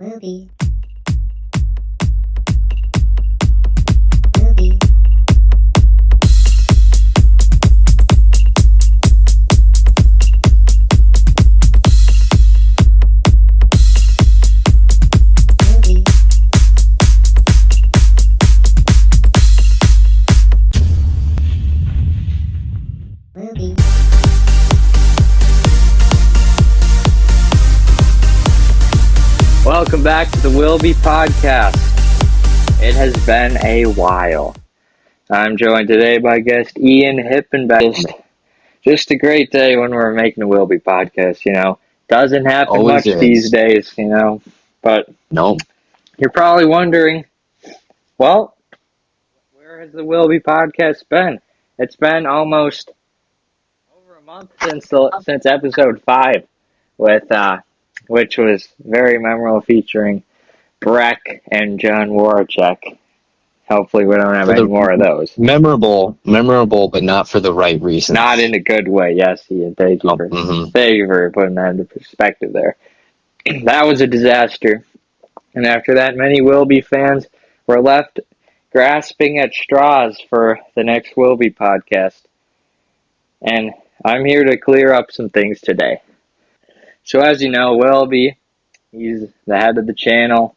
Wilby. Wilby. Wilby. Wilby. Welcome back to the Wilby Podcast. It has been a while. I'm joined today by guest Ian Hippenbeck. Just a great day when we're making a Wilby Podcast, Doesn't happen Always much is. these days, But Nope. you're probably wondering, well, where has the Wilby Podcast been? It's been almost over a month since episode 5 which was very memorable, featuring Breck and John Warchek. Hopefully we don't have any more of those. Memorable, but not for the right reasons. Not in a good way, yes, Ian. Thank you for putting that into perspective there. That was a disaster. And after that, many Wilby fans were left grasping at straws for the next Wilby podcast. And I'm here to clear up some things today. So as you know, Wilby, he's the head of the channel,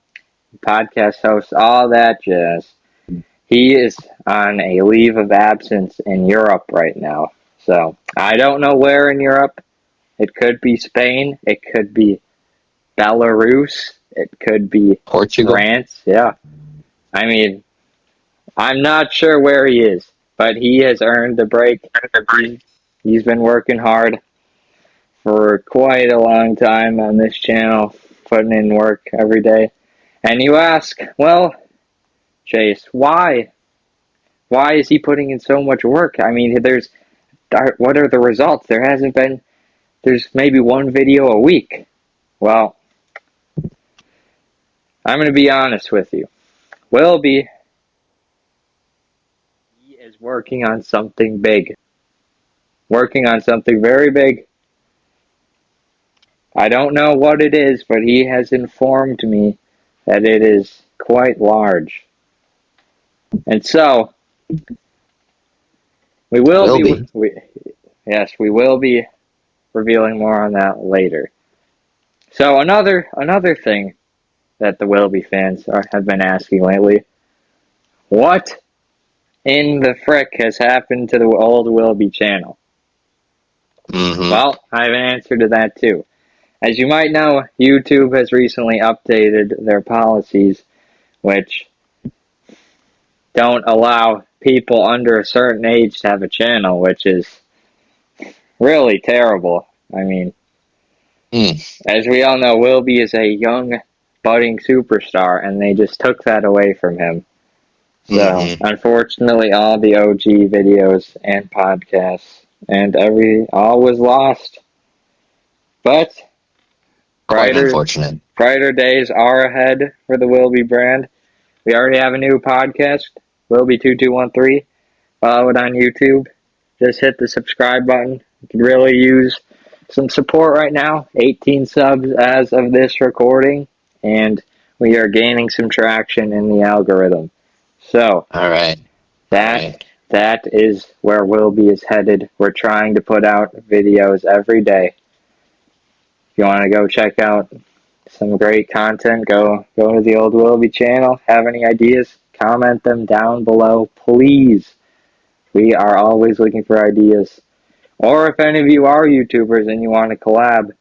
podcast host, all that jazz. He is on a leave of absence in Europe right now. So I don't know where in Europe. It could be Spain. It could be Belarus. It could be Portugal. France. Yeah. I mean, I'm not sure where he is, but he has earned the break. He's been working hard for quite a long time on this channel, putting in work every day. And you ask, well, Chase, why? Why is he putting in so much work? I mean, what are the results? There's maybe one video a week. Well, I'm going to be honest with you. Wilby, he is working on something big. Working on something very big. I don't know what it is, but he has informed me that it is quite large. And so, we will be revealing more on that later. So another thing that the Wilby fans have been asking lately, what in the frick has happened to the old Wilby channel? Well, I have an answer to that too. As you might know, YouTube has recently updated their policies, which don't allow people under a certain age to have a channel, which is really terrible. I mean, as we all know, Wilby is a young, budding superstar, and they just took that away from him. So, unfortunately, all the OG videos and podcasts and all was lost. But Quite unfortunate. Brighter days are ahead for the Wilby brand. We already have a new podcast, Wilby2213. Follow it on YouTube. Just hit the subscribe button. You could really use some support right now. 18 subs as of this recording, and we are gaining some traction in the algorithm. So, all right. That is where Wilby is headed. We're trying to put out videos every day. If you want to go check out some great content, go to the old Wilby channel. Have any ideas? Comment them down below, please. We are always looking for ideas. Or if any of you are YouTubers and you want to collab,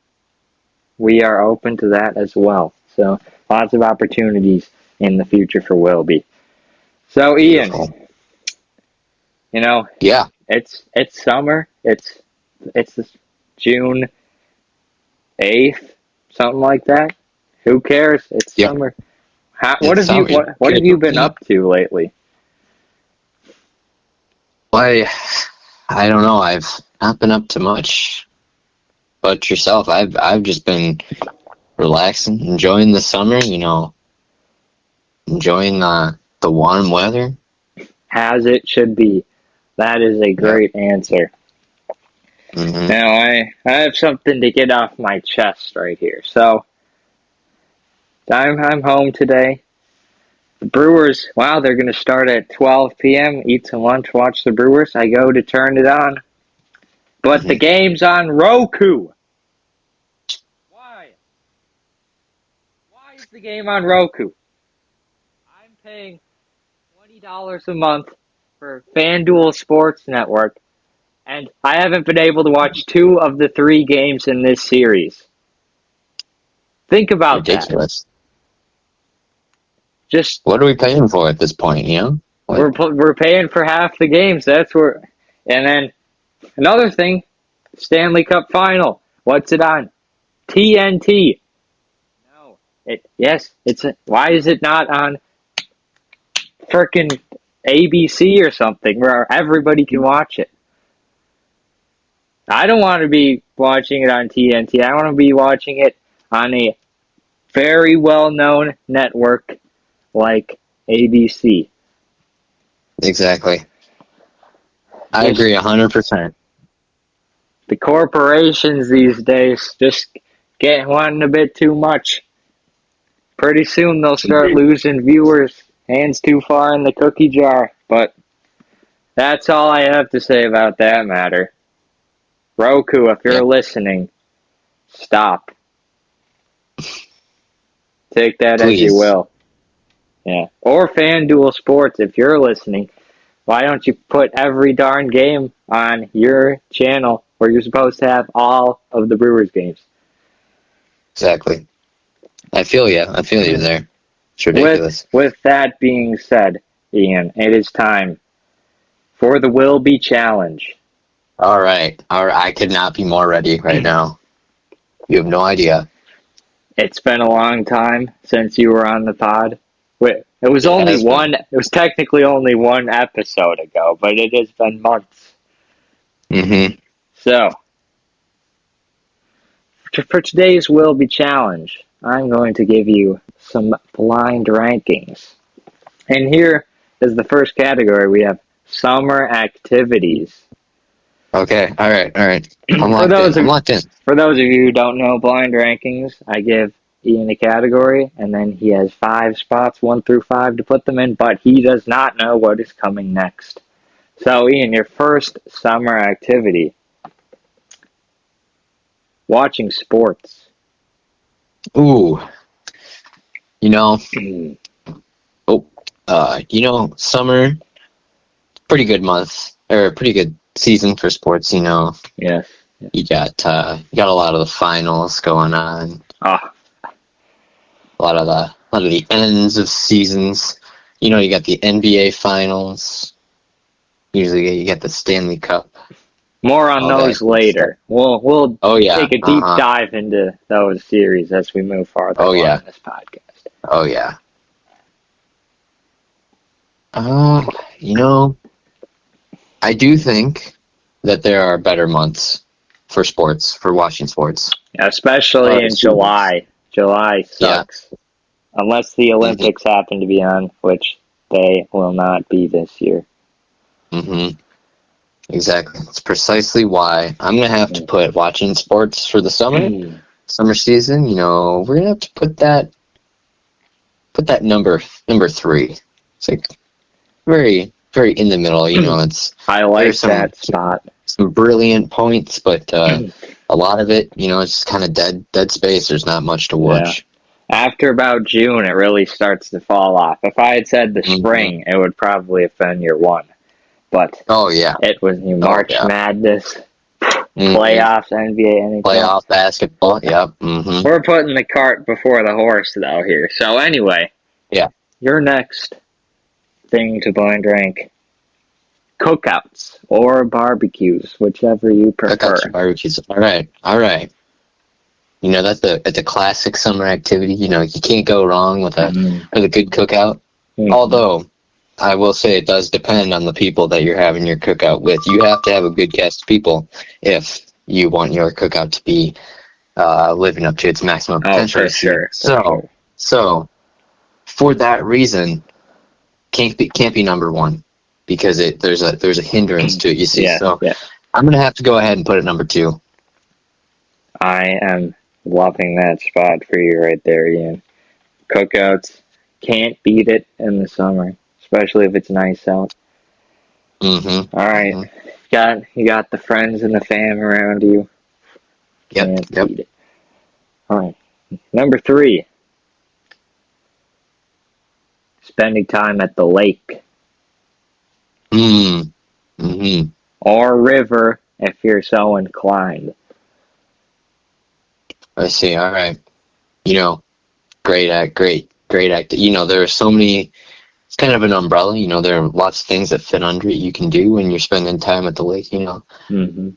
we are open to that as well. So lots of opportunities in the future for Wilby. So Ian, yeah, it's summer. It's June 8th, something like that. Who cares? It's summer. What have you been up to lately? Well, I don't know. I've not been up to much. But yourself, I've just been relaxing, enjoying the summer. Enjoying the warm weather. As it should be. That is a great answer. Now, I have something to get off my chest right here. So, I'm home today. The Brewers, wow, they're going to start at 12 p.m., eat some lunch, watch the Brewers. I go to turn it on, but the game's on Roku. Why? Why is the game on Roku? I'm paying $20 a month for FanDuel Sports Network, and I haven't been able to watch 2 of the 3 games in this series. Think about Ridiculous. that. Just What are we paying for at this point, you know? we're paying for half the games. That's where, and then another thing, Stanley Cup Final. What's it on? TNT. No, why is it not on frickin' ABC or something where everybody can watch it? I don't want to be watching it on TNT. I want to be watching it on a very well-known network like ABC. Exactly. I agree 100%. The corporations these days just get wanting a bit too much. Pretty soon they'll start losing viewers. Hands too far in the cookie jar. But that's all I have to say about that matter. Roku, if you're listening, stop. Take that Please. as you will. Yeah. Or FanDuel Sports, if you're listening, why don't you put every darn game on your channel where you're supposed to have all of the Brewers games? Exactly. I feel you. I feel you there. It's ridiculous. With that being said, Ian, it is time for the Wilby Challenge. All right. I could not be more ready right now. You have no idea. It's been a long time since you were on the pod. It was It was technically only 1 episode ago, but it has been months. Mm-hmm. So, for today's Wilby Challenge, I'm going to give you some blind rankings. And here is the first category. We have summer activities. Okay. All right. I'm locked in. For those of you who don't know blind rankings, I give Ian a category, and then he has 5 spots, 1 through 5, to put them in, but he does not know what is coming next. So, Ian, your first summer activity, watching sports. Ooh. Summer, pretty good month, or pretty good season for sports, Yes. You got a lot of the finals going on. Ah. A lot of the ends of seasons. You got the NBA finals. Usually you get the Stanley Cup. More on those later. We'll take a deep dive into those series as we move farther along in this podcast. Oh yeah. I do think that there are better months for sports, for watching sports. Especially in July. July sucks. Yeah. Unless the Olympics happen to be on, which they will not be this year. Mm-hmm. Exactly. That's precisely why I'm going to have to put watching sports for the summer season. We're going to have to put that number 3. It's like very, very in the middle. I like that spot. Some brilliant points, but a lot of it, it's just kind of dead space. There's not much to watch. Yeah. After about June, it really starts to fall off. If I had said the spring, it would probably have been your 1. But it was March Madness, playoffs, NBA, NHL. Playoff basketball, yep. Mm-hmm. We're putting the cart before the horse, though, here. So anyway, your next thing to blind rank, cookouts or barbecues, whichever you prefer. Cookouts or barbecues. All right. That's a classic summer activity. You can't go wrong with a good cookout. Mm-hmm. Although, I will say it does depend on the people that you're having your cookout with. You have to have a good cast of people if you want your cookout to be living up to its maximum potential. For sure. So, for that reason, can't be number 1 because there's a hindrance to it. You see, I'm gonna have to go ahead and put it number 2. I am loving that spot for you right there, Ian. cookouts. Can't beat it in the summer, especially if it's nice out. Mm-hmm. All right, you got the friends and the fam around you. Yep. Can't beat it. All right, number 3. Spending time at the lake Mm-hmm. or river if you're so inclined. I see. All right. Great act. There are so many. It's kind of an umbrella. There are lots of things that fit under it you can do when you're spending time at the lake. Mm-hmm.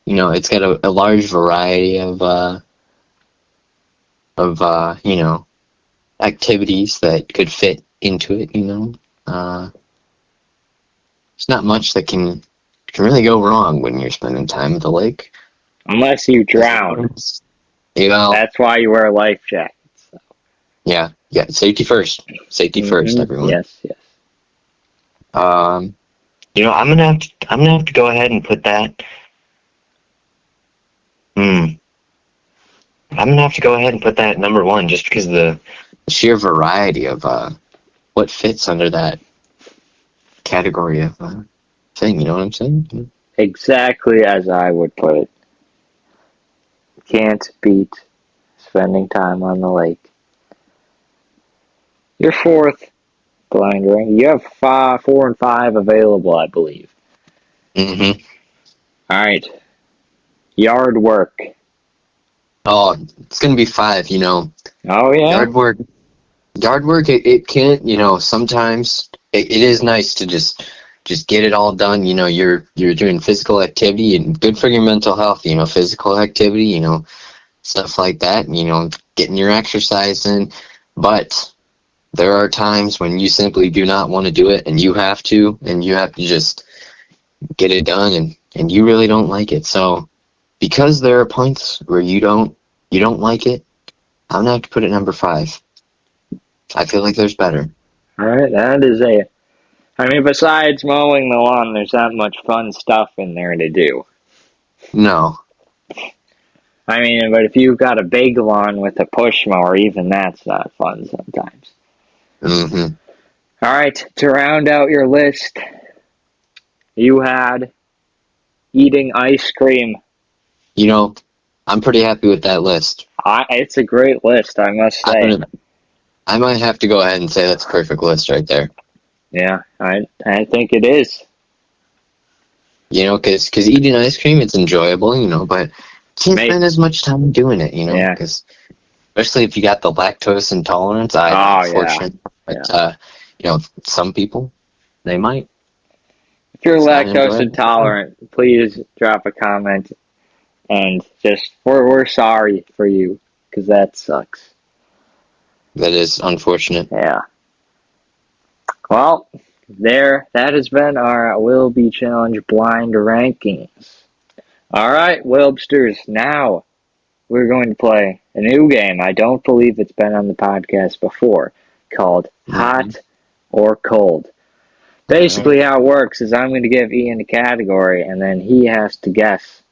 It's got a large variety of activities that could fit into it. It's not much that can really go wrong when you're spending time at the lake. Unless you drown. That's why you wear life jackets. So. Yeah. Safety first. Safety first, everyone. Yes. I'm gonna have to go ahead and put that. I'm gonna have to go ahead and put that number 1, just because of the sheer variety of what fits under that category of thing. You know what I'm saying? Exactly as I would put it. Can't beat spending time on the lake. Your 4th blind ring. You have 4 and 5 available, I believe. Mm-hmm. All right. Yard work. Oh, it's gonna be 5. Oh yeah. Yard work. It can't. Sometimes it is nice to just get it all done. You're doing physical activity and good for your mental health. Physical activity. Stuff like that. Getting your exercise in. But there are times when you simply do not want to do it, and you have to just get it done, and you really don't like it. So, because there are points where you don't like it, I'm gonna have to put it number 5. I feel like there's better. All right, that is besides mowing the lawn, there's not much fun stuff in there to do. No. But if you've got a big lawn with a push mower, even that's not fun sometimes. Mm-hmm. All right, to round out your list, you had eating ice cream. I'm pretty happy with that list. It's a great list, I must say. I might have to go ahead and say that's a perfect list right there. Yeah, I think it is. Because eating ice cream, it's enjoyable, but can't spend as much time doing it, Yeah. Because especially if you got the lactose intolerance, unfortunate. Yeah. But, some people, they might. If you're lactose intolerant, please drop a comment, and we're sorry for you, because that sucks. That is unfortunate. Yeah. Well, that has been our Wilby Challenge blind rankings. All right, Wilbsters, now we're going to play a new game. I don't believe it's been on the podcast before, called Hot or Cold. Basically, how it works is I'm going to give Ian a category, and then he has to guess.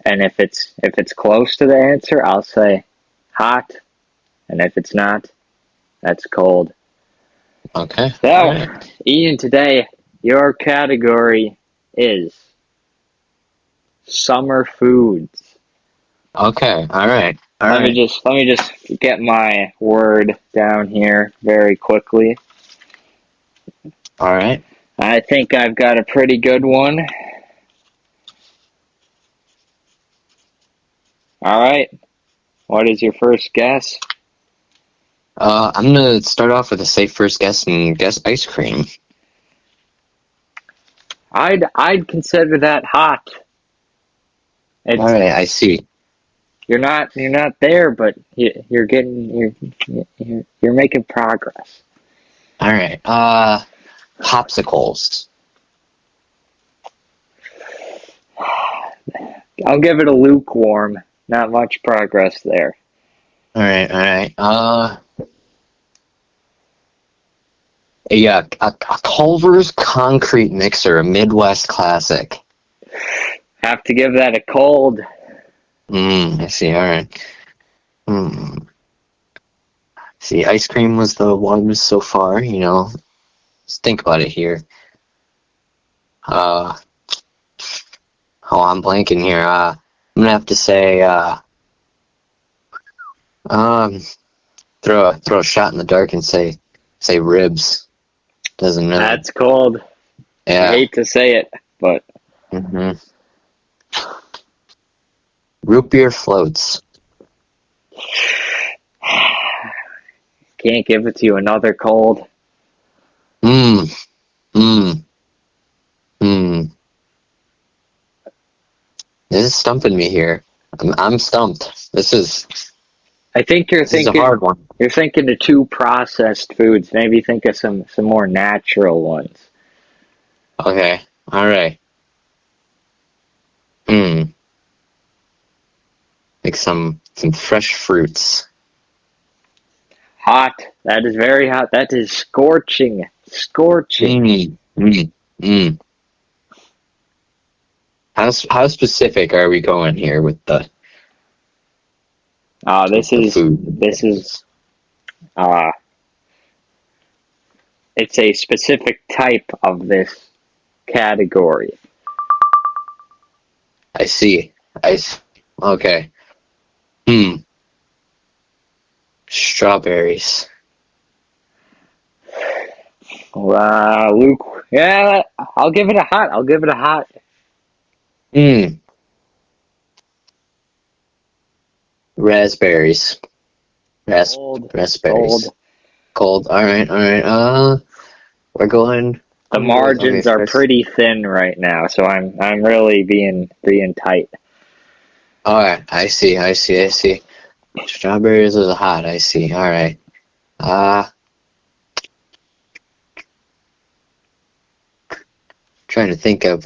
And if it's close to the answer, I'll say hot, and if it's not, that's cold. Okay. So, Ian, today your category is summer foods. Okay. All right. Let me just get my word down here very quickly. All right. I think I've got a pretty good one. All right. What is your first guess? I'm gonna start off with a safe first guess and guess ice cream. I'd consider that hot. All right, I see. You're not there, but you're making progress. All right. Popsicles. I'll give it a lukewarm. Not much progress there. All right. Yeah, a Culver's concrete mixer, a Midwest classic. Have to give that a cold. I see. All right. See, ice cream was the one so far, Let's think about it here. I'm blanking here. I'm gonna have to say, throw a shot in the dark and say ribs. Doesn't really. That's cold. Yeah. I hate to say it, but Root beer floats. can't give it to you another cold. This is stumping me here. I'm stumped. I think This is a hard one. You're thinking of too processed foods. Maybe think of some more natural ones. Okay. All right. Like some fresh fruits. Hot. That is very hot. That is scorching. Scorching. How specific are we going here with the? This is food? It's a specific type of this category. I see. Okay. Strawberries. Luke. Yeah, I'll give it a hot. Raspberries. Cold. Raspberries. Cold. All right. We're going. The margins are pretty thin right now, so I'm really being tight. All right. I see. Strawberries is hot. I see. All right. Trying to think of.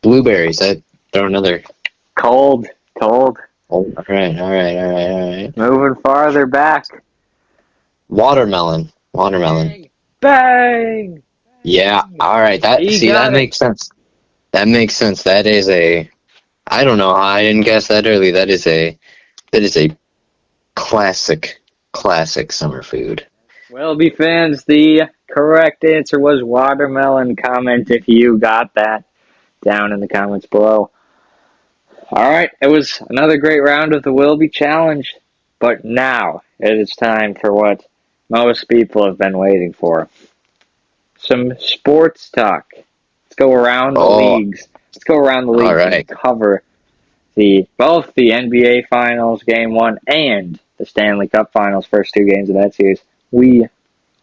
Blueberries. I throw another. Cold. All right. Moving farther back. Watermelon. Bang! Yeah. All right. That makes sense. That makes sense. That is a. I don't know how I didn't guess that early. That is a classic summer food. Wilby fans, the correct answer was watermelon. Comment if you got that down in the comments below. All right, it was another great round of the Wilby Challenge, but now it is time for what most people have been waiting for. Some sports talk. Let's go around the leagues. All right. And cover both the NBA Finals Game 1 and the Stanley Cup Finals, first two games of that series. We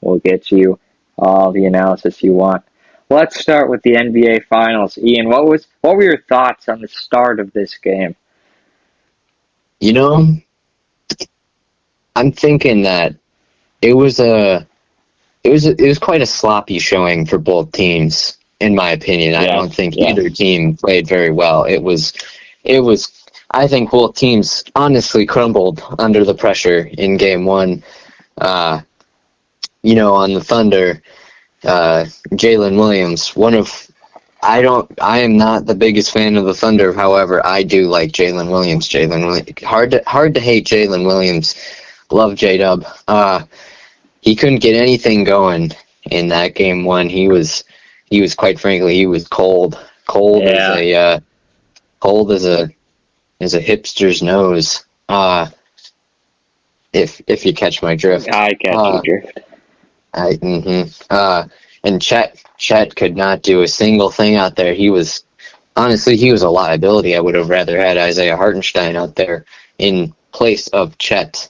will get you all the analysis you want. Let's start with the NBA Finals. Ian, what were your thoughts on the start of this game? I'm thinking that it was quite a sloppy showing for both teams, in my opinion. I don't think either team played very well. It was I think both teams honestly crumbled under the pressure in game one. On the Thunder, Jalen Williams, I am not the biggest fan of the Thunder. However, I do like Jalen Williams. Hard to hate Jalen Williams. Love J-Dub. He couldn't get anything going in that game one. He was quite frankly, he was cold as a hipster's nose. If you catch my drift. I catch your drift. And Chet could not do a single thing out there. He was a liability. I would have rather had Isaiah Hartenstein out there in place of Chet.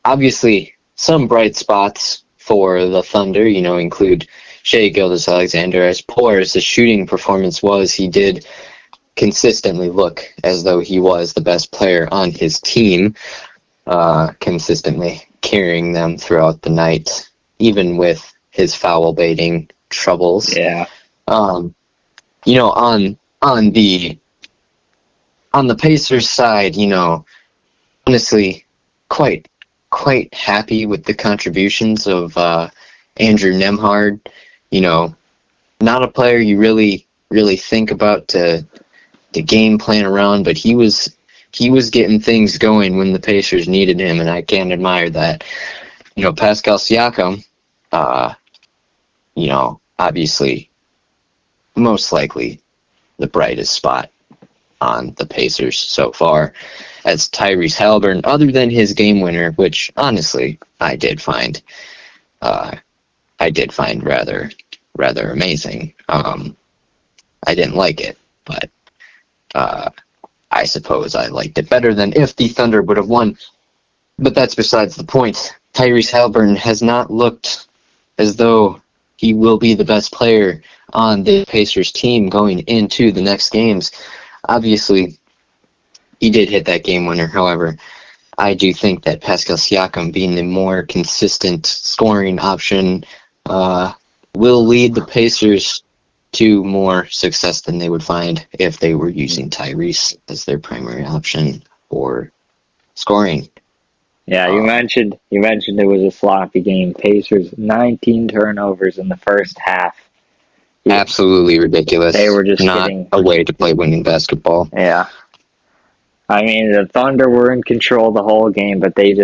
Obviously, some bright spots for the Thunder, include Shai Gilgeous-Alexander. As poor as the shooting performance was, he did consistently look as though he was the best player on his team, consistently carrying them throughout the night, even with his foul baiting troubles. Yeah. On the Pacers side, honestly, quite happy with the contributions of Andrew Nembhard. Not a player you really think about to game plan around, but he was he was getting things going when the Pacers needed him, and I can't admire that. Pascal Siakam, obviously, most likely the brightest spot on the Pacers so far, as Tyrese Halliburton, other than his game winner, which honestly I did find rather amazing. I didn't like it, but I suppose I liked it better than if the Thunder would have won. But that's besides the point. Tyrese Halliburton has not looked as though he will be the best player on the Pacers team going into the next games. Obviously, he did hit that game winner. However, I do think that Pascal Siakam being the more consistent scoring option will lead the Pacers to more success than they would find if they were using Tyrese as their primary option for scoring. Yeah, you mentioned it was a sloppy game. Pacers 19 turnovers in the first half. Absolutely ridiculous. They were just not a way to play winning basketball. Yeah. I mean, the Thunder were in control the whole game, but they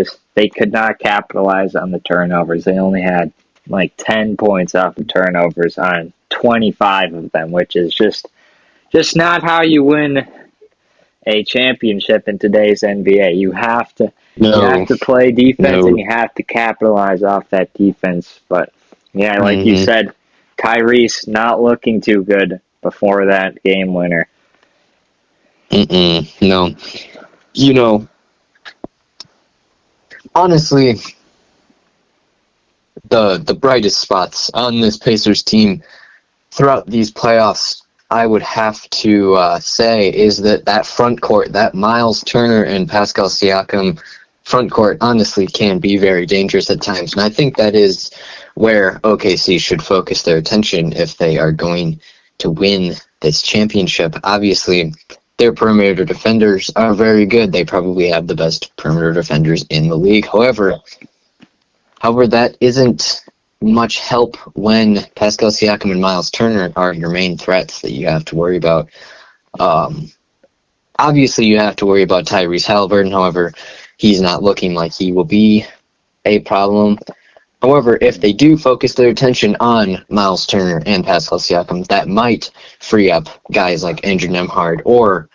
could not capitalize on the turnovers. They only had like 10 points off of turnovers on 25 of them, which is just not how you win a championship in today's NBA. You have to play defense and you have to capitalize off that defense. But yeah, like you said, Tyrese not looking too good before that game winner. No. Honestly, the brightest spots on this Pacers team throughout these playoffs, I would have to say, is that front court, that Miles Turner and Pascal Siakam front court, honestly can be very dangerous at times. And I think that is where OKC should focus their attention if they are going to win this championship. Obviously, their perimeter defenders are very good. They probably have the best perimeter defenders in the league. However, that isn't much help when Pascal Siakam and Miles Turner are your main threats that you have to worry about. Obviously, you have to worry about Tyrese Halliburton. However, he's not looking like he will be a problem. However, if they do focus their attention on Miles Turner and Pascal Siakam, that might free up guys like Andrew Nembhard or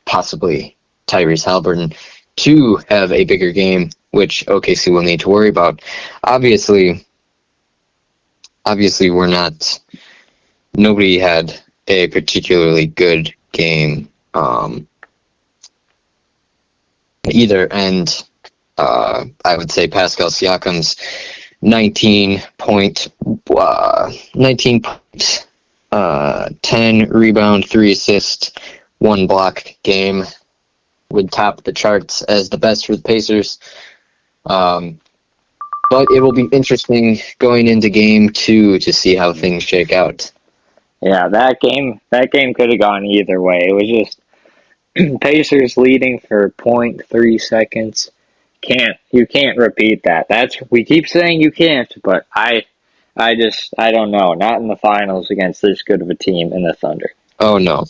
possibly Tyrese Halliburton to have a bigger game, which OKC will need to worry about. Obviously, nobody had a particularly good game either, and I would say Pascal Siakam's 10 rebound, 3 assists, 1 block game would top the charts as the best for the Pacers. But it will be interesting going into game 2 to see how things shake out. Yeah, that game could have gone either way. It was just Pacers leading for 0.3 seconds. You can't repeat that. We keep saying you can't, but I don't know. Not in the finals against this good of a team in the Thunder. Oh, no.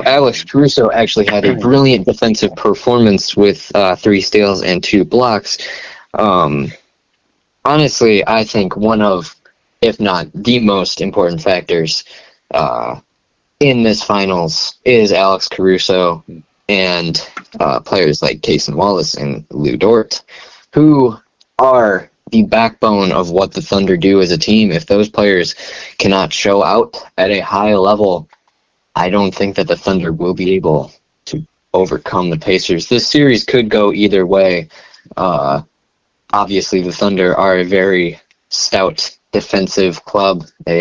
Alex Caruso actually had a brilliant defensive performance with 3 steals and 2 blocks. Honestly, I think one of, if not the most important factors in this finals is Alex Caruso and players like Cason Wallace and Lou Dort, who are the backbone of what the Thunder do as a team. If those players cannot show out at a high level, I don't think that the Thunder will be able to overcome the Pacers. This series could go either way. Obviously, the Thunder are a very stout defensive club. They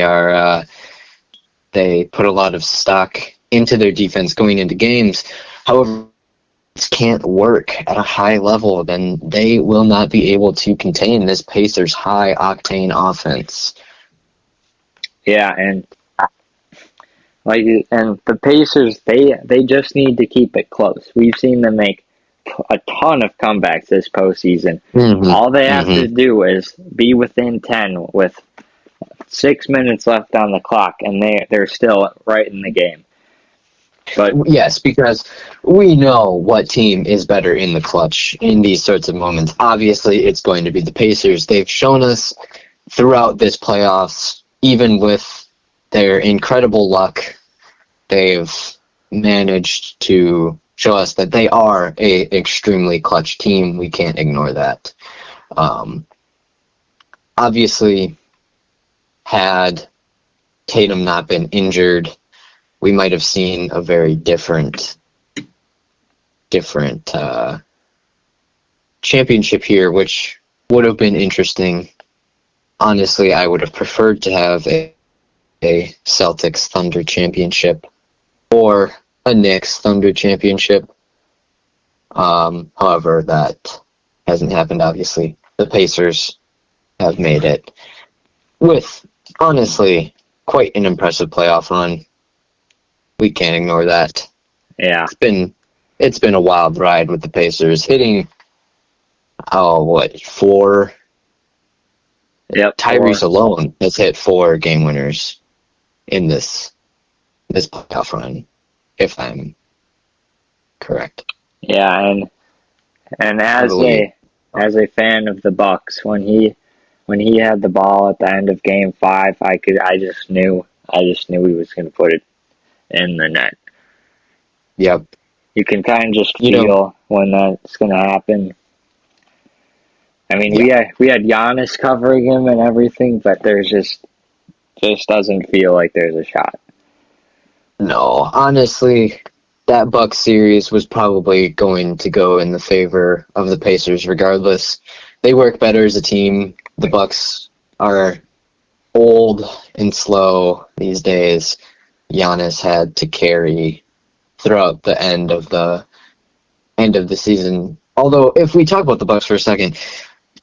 put a lot of stock into their defense going into games. However, this can't work at a high level, then they will not be able to contain this Pacers high-octane offense. Yeah, and the Pacers, they just need to keep it close. We've seen them make a ton of comebacks this postseason. All they have to do is be within 10 with 6 minutes left on the clock, and they're still right in the game. But yes, because we know what team is better in the clutch in these sorts of moments. Obviously, it's going to be the Pacers. They've shown us throughout this playoffs, even with their incredible luck, they've managed to show us that they are a extremely clutch team. We can't ignore that. Obviously, had Tatum not been injured, we might have seen a very different championship here, which would have been interesting. Honestly, I would have preferred to have a Celtics Thunder championship or a Knicks Thunder championship. However, that hasn't happened, obviously. The Pacers have made it with, honestly, quite an impressive playoff run. We can't ignore that. yeah, It's been a wild ride with the Pacers hitting, four? yep. Tyrese alone has hit 4 game winners in this playoff run, if I'm correct. Yeah, and as a fan of the Bucks, when he had the ball at the end of Game 5, I just knew he was going to put it in the net. Yep. You can kind of just feel when that's going to happen. I mean, we had Giannis covering him and everything, but there's just doesn't feel like there's a shot. No, honestly, that Bucks series was probably going to go in the favor of the Pacers regardless. They work better as a team. The Bucks are old and slow these days. Giannis had to carry throughout the end of the season. Although, if we talk about the Bucks for a second,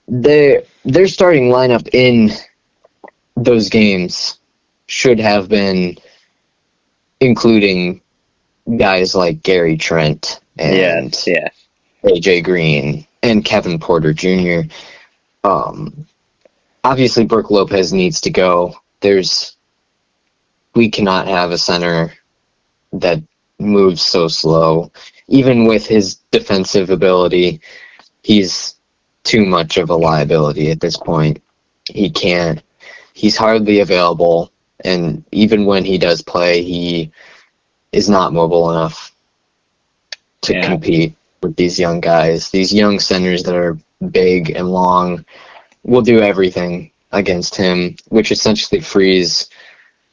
their starting lineup in those games should have been including guys like Gary Trent and AJ Green and Kevin Porter Jr. Obviously, Brook Lopez needs to go. We cannot have a center that moves so slow. Even with his defensive ability, he's too much of a liability at this point. He's hardly available, and even when he does play, he is not mobile enough to compete with these young guys. These young centers that are big and long will do everything against him, which essentially frees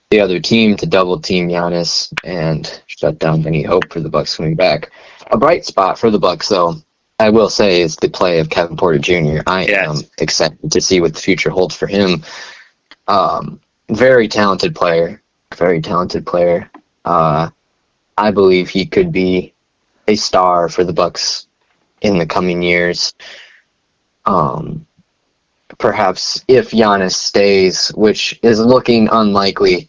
the other team to double team Giannis and shut down any hope for the Bucks coming back. A bright spot for the Bucks, though, I will say, is the play of Kevin Porter Jr. I am excited to see what the future holds for him. Very talented player. Very talented player. I believe he could be a star for the Bucks in the coming years. Perhaps if Giannis stays, which is looking unlikely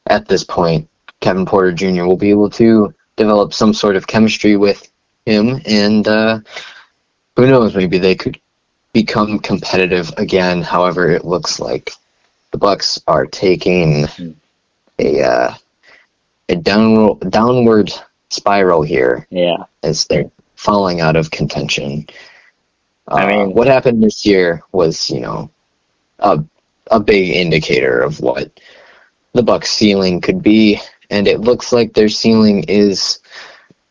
at this point, Kevin Porter Jr. will be able to develop some sort of chemistry with him, and who knows, maybe they could become competitive again. However, it looks like the Bucks are taking a downward spiral here. Yeah, as they're falling out of contention. I mean, what happened this year was, a big indicator of what the Bucks' ceiling could be, and it looks like their ceiling is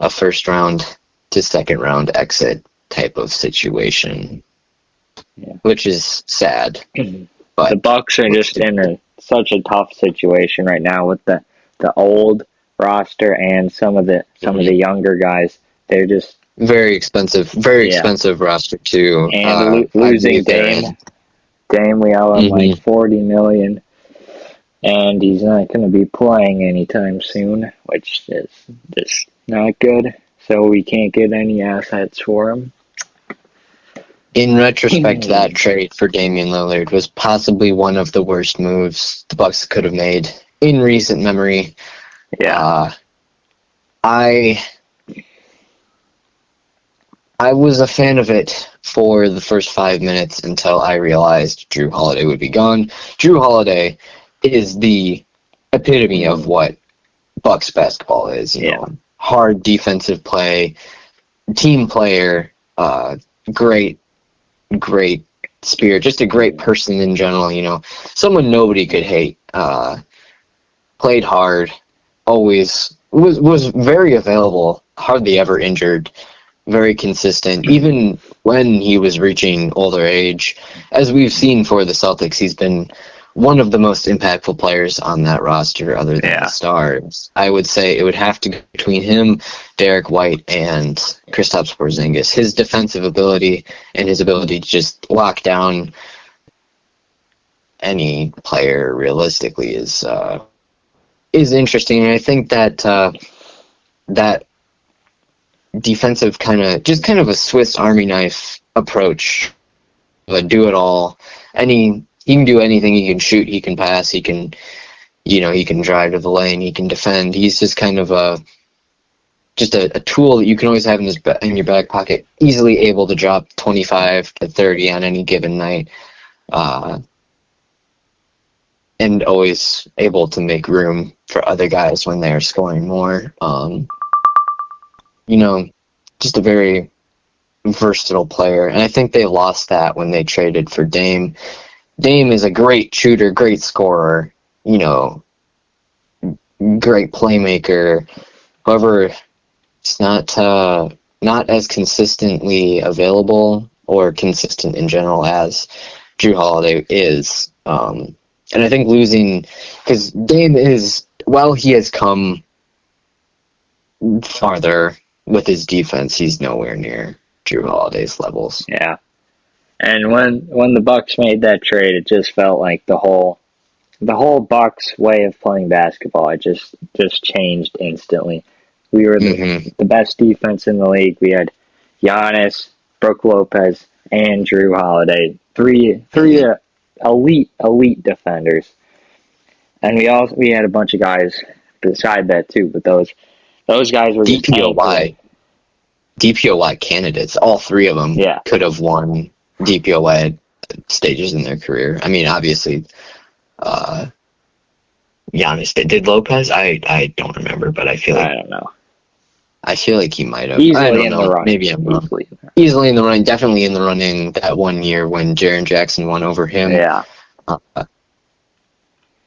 a first round to second round exit type of situation, which is sad. But the Bucks are just in such a tough situation right now with the old roster and some of the younger guys. They're just very expensive roster too. And losing Dame, we owe him like $40 million, and he's not going to be playing anytime soon, which is just not good. So we can't get any assets for him. In retrospect, that trade for Damian Lillard was possibly one of the worst moves the Bucks could have made in recent memory. Yeah. I was a fan of it for the first 5 minutes until I realized Drew Holiday would be gone. Drew Holiday is the epitome of what Bucks basketball is. hard defensive play, team player, great spirit, just a great person in general, someone nobody could hate. Played hard, always was very available, hardly ever injured, very consistent. Even when he was reaching older age, as we've seen for the Celtics, he's been one of the most impactful players on that roster other than the stars. I would say it would have to go between him, Derek White, and Kristaps Porzingis. His defensive ability and his ability to just lock down any player realistically is interesting. And I think that that defensive kind of a Swiss Army knife approach, do it all. He can do anything. He can shoot. He can pass. He can, he can drive to the lane. He can defend. He's just kind of a tool that you can always have in your back pocket. Easily able to drop 25 to 30 on any given night, and always able to make room for other guys when they are scoring more. Just a very versatile player, and I think they lost that when they traded for Dame. Dame is a great shooter, great scorer, great playmaker. However, it's not as consistently available or consistent in general as Jrue Holiday is. And I think losing, because Dame is, while he has come farther with his defense, he's nowhere near Jrue Holiday's levels. Yeah. And when the Bucks made that trade, it just felt like the whole Bucks way of playing basketball, it just changed instantly. We were the best defense in the league. We had Giannis, Brook Lopez, and Jrue Holiday, three elite defenders. And we had a bunch of guys beside that too, but those guys were DPOY candidates. All three of them could have won DPOY stages in their career. I mean, obviously, Giannis did. Lopez? I don't remember, but I don't know. I feel like he might have. Easily in the running. Maybe I'm wrong. Easily in the running. Definitely in the running that one year when Jaren Jackson won over him. Yeah.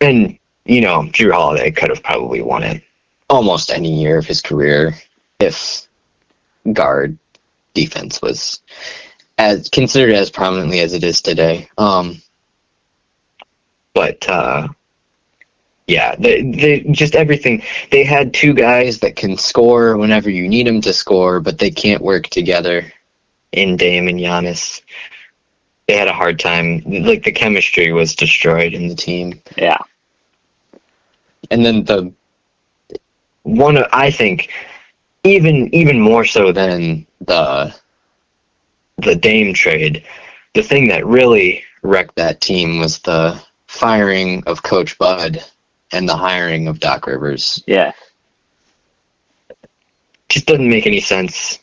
And, Jrue Holiday could have probably won it almost any year of his career if guard defense was as considered as prominently as it is today. They just everything. They had two guys that can score whenever you need them to score, but they can't work together in Dame and Giannis. They had a hard time. Like, the chemistry was destroyed in the team. Yeah. And then I think, even more so than the Dame trade, the thing that really wrecked that team was the firing of Coach Bud and the hiring of Doc Rivers. Yeah. Just doesn't make any sense.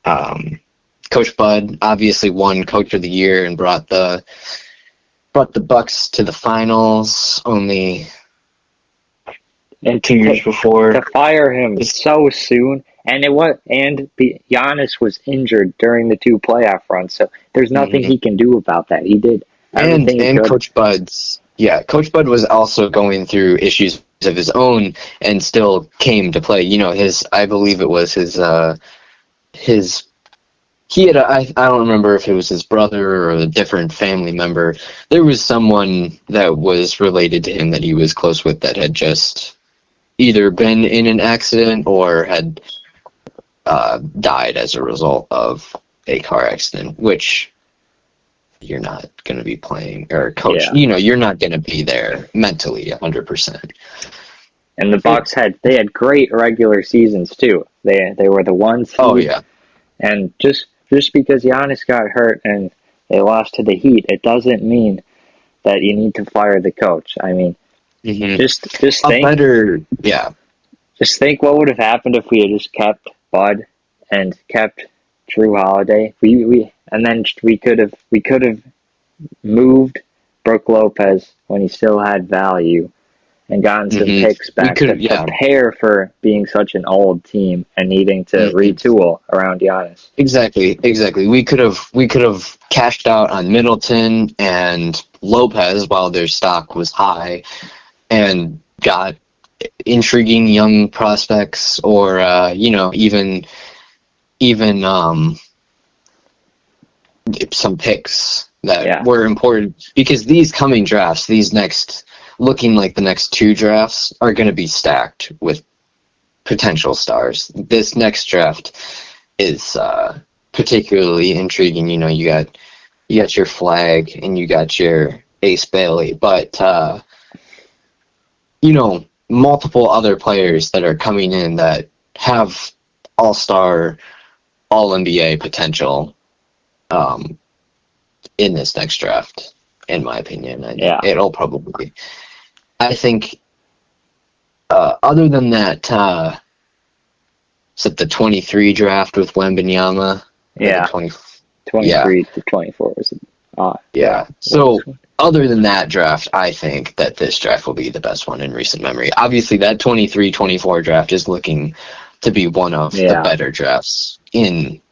Coach Bud obviously won Coach of the Year and brought the Bucks to the finals only 2 years before. To fire him so soon, and Giannis was injured during the 2 playoff runs, so there's nothing he can do about that. He did everything he could. Coach Bud was also going through issues of his own and still came to play. I believe it was I don't remember if it was his brother or a different family member. There was someone that was related to him that he was close with that had just either been in an accident or had died as a result of a car accident, which you're not going to be playing or coach. Yeah. You're not going to be there mentally 100%. And the Bucks had great regular seasons too. They were the 1 seed. Oh yeah. And just because Giannis got hurt and they lost to the Heat, it doesn't mean that you need to fire the coach. I mean, just think. Just think what would have happened if we had just kept Bud and kept Jrue Holiday. We could have moved Brook Lopez when he still had value, and gotten some Mhm. picks back could've- to prepare for being such an old team and needing to retool around Giannis. Exactly. We could have cashed out on Middleton and Lopez while their stock was high, and got intriguing young prospects, or even some picks that were important, because these coming drafts, looking like the next two drafts, are going to be stacked with potential stars. This next draft is particularly intriguing. You got your Flag and you got your Ace Bailey, but multiple other players that are coming in that have all-star, all-NBA potential in this next draft, in my opinion. It'll probably, I think, other than that, is it the 23 draft with Wembanyama? Yeah. 23 to 24 was yeah. So other than that draft, I think that this draft will be the best one in recent memory. Obviously, that 23-24 draft is looking to be one of the better drafts in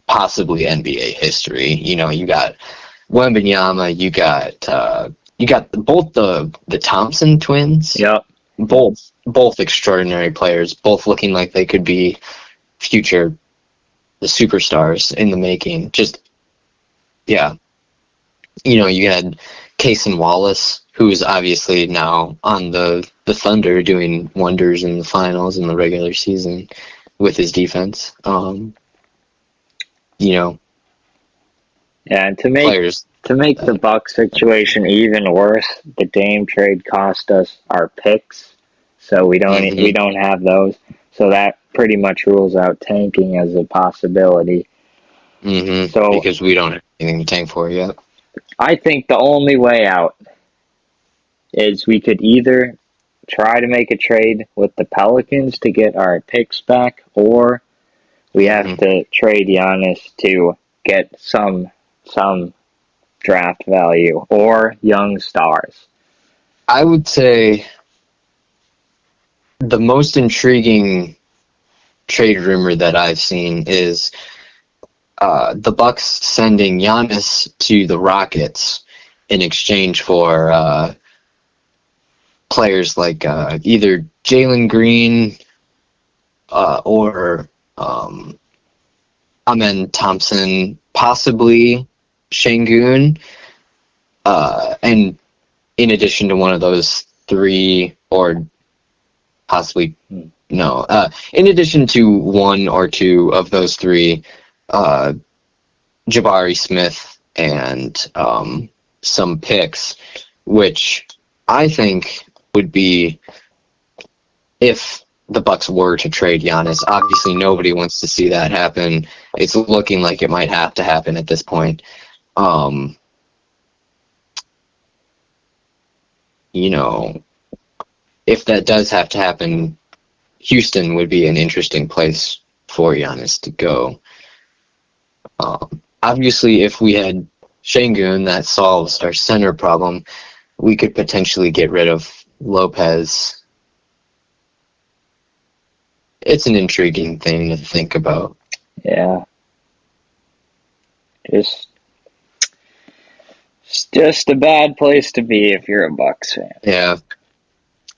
possibly NBA history. You got Wembanyama, you got both the Thompson twins. Yep. Both extraordinary players, both looking like they could be future superstars in the making. You had Cason Wallace, who's obviously now on the Thunder doing wonders in the finals in the regular season with his defense. Yeah, and to make the Bucks situation even worse, the Dame trade cost us our picks, so we don't have those. So that pretty much rules out tanking as a possibility. Mm-hmm. So because we don't have anything to tank for yet. I think the only way out is we could either try to make a trade with the Pelicans to get our picks back, or we have to trade Giannis to get some draft value or young stars. I would say the most intriguing trade rumor that I've seen is the Bucks sending Giannis to the Rockets in exchange for players like either Jalen Green or Amen Thompson, possibly Şengün, and in addition to one of those three, or possibly no, in addition to one or two of those three, Jabari Smith and some picks, which I think would be, if the Bucks were to trade Giannis. Obviously, nobody wants to see that happen. It's looking like it might have to happen at this point. If that does have to happen, Houston would be an interesting place for Giannis to go. Obviously, if we had Şengün, that solves our center problem. We could potentially get rid of Lopez. It's an intriguing thing to think about. Yeah. It's just a bad place to be if you're a Bucks fan. Yeah.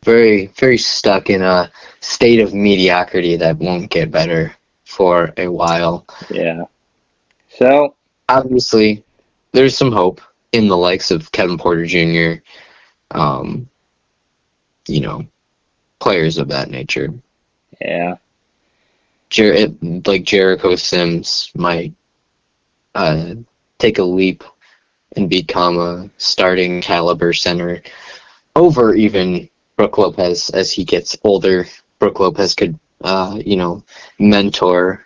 Very, very stuck in a state of mediocrity that won't get better for a while. Yeah. So, obviously, there's some hope in the likes of Kevin Porter Jr., players of that nature. Yeah. Like Jericho Sims might take a leap and become a starting caliber center over even Brook Lopez as he gets older. Brook Lopez could, be a mentor.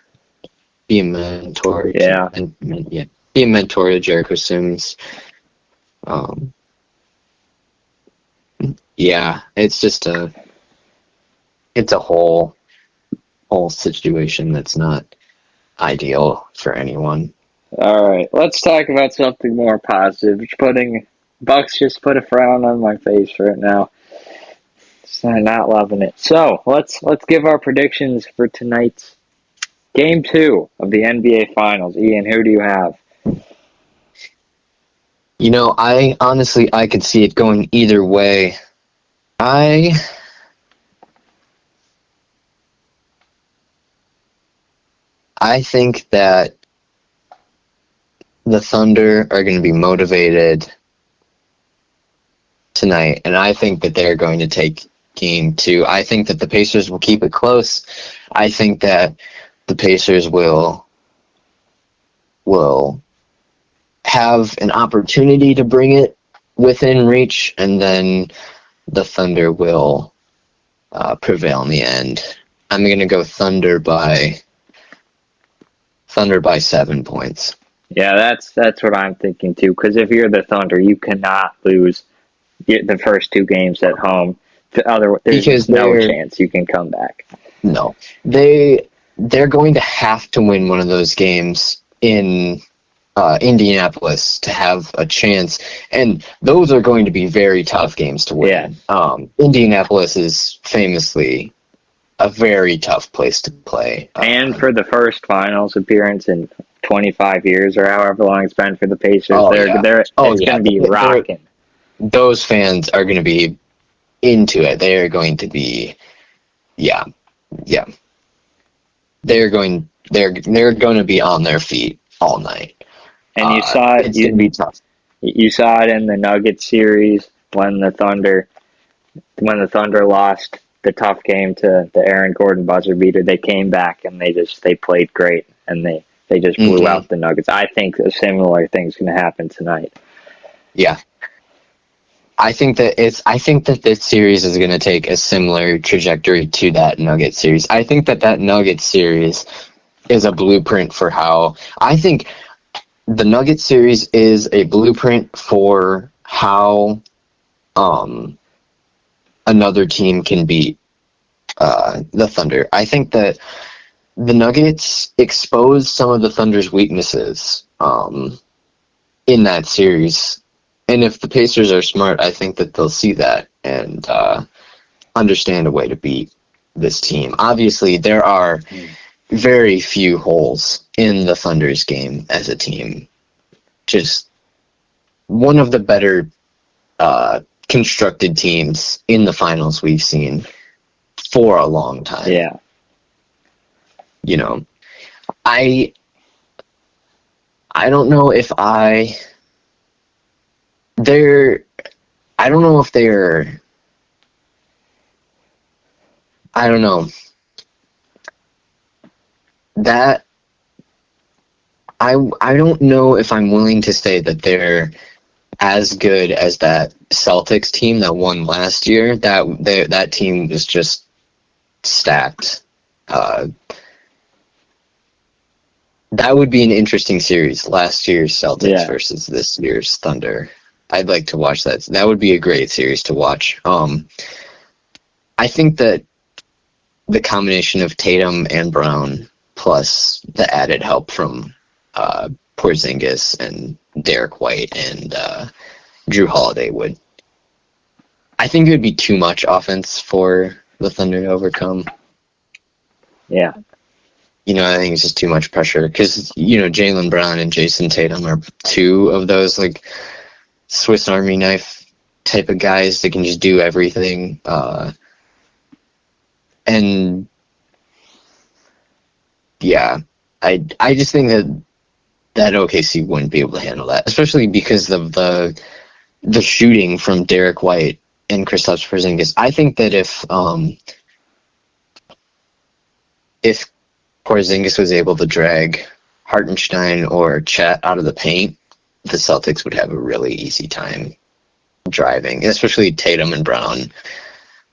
Yeah. Be a mentor to Jericho Sims. It's just it's a whole situation that's not ideal for anyone. All right, let's talk about something more positive. Bucks just put a frown on my face right now. So not loving it. So let's give our predictions for tonight's Game 2 of the NBA Finals. Ian, who do you have? You know, I honestly could see it going either way. I think that the Thunder are going to be motivated tonight, and I think that they're going to take Game 2. I think that the Pacers will keep it close. I think that the Pacers will have an opportunity to bring it within reach, and then the Thunder will prevail in the end. I'm going to go Thunder by 7 points. Yeah, that's what I'm thinking too. Because if you're the Thunder, you cannot lose the first 2 games at home. There's no chance you can come back. No, they're going to have to win one of those games in Indianapolis to have a chance, and those are going to be very tough games to win. Yeah. Indianapolis is famously a very tough place to play. And for the first finals appearance in 25 years or however long it's been for the Pacers, it's going to be rocking. Those fans are going to be into it. They are going to be, yeah. They're going to be on their feet all night. And you saw it. It's going to be tough. You saw it in the Nuggets series when the Thunder lost the tough game to the Aaron Gordon buzzer beater. They came back and they played great, and they just blew out the Nuggets. I think a similar thing's going to happen tonight. Yeah. I think that this series is going to take a similar trajectory to that Nuggets series. I think that Nuggets series is a blueprint for how I think the Nuggets series is a blueprint for how another team can beat the Thunder. I think that the Nuggets exposed some of the Thunder's weaknesses in that series. And if the Pacers are smart, I think that they'll see that and understand a way to beat this team. Obviously, there are very few holes in the Thunder's game as a team. Just one of the better constructed teams in the finals we've seen for a long time. Yeah. You know, I don't know if I don't know if they're, I don't know. That, I don't know if I'm willing to say that they're as good as that Celtics team that won last year. That team was just stacked. That would be an interesting series, last year's Celtics versus this year's Thunder. I'd like to watch that. That would be a great series to watch. I think that the combination of Tatum and Brown plus the added help from Porzingis and Derek White and Drew Holiday I think it would be too much offense for the Thunder to overcome. Yeah. You know, I think it's just too much pressure because, you know, Jaylen Brown and Jason Tatum are two of those, like, Swiss Army knife type of guys that can just do everything. And, yeah, I just think that OKC wouldn't be able to handle that, especially because of the shooting from Derek White and Kristaps Porzingis. I think that if Porzingis was able to drag Hartenstein or Chet out of the paint, the Celtics would have a really easy time driving, especially Tatum and Brown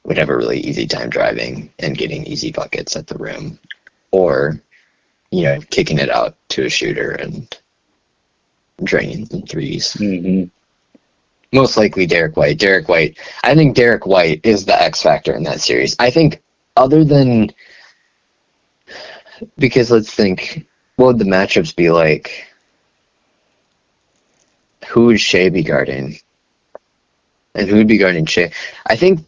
would have a really easy time driving and getting easy buckets at the rim, or, you know, kicking it out to a shooter and draining some threes. Mm-hmm. Most likely Derek White. I think Derek White is the X factor in that series. I think other than, because let's think, what would the matchups be like? Who would Shea be guarding? And who would be guarding Shea? I think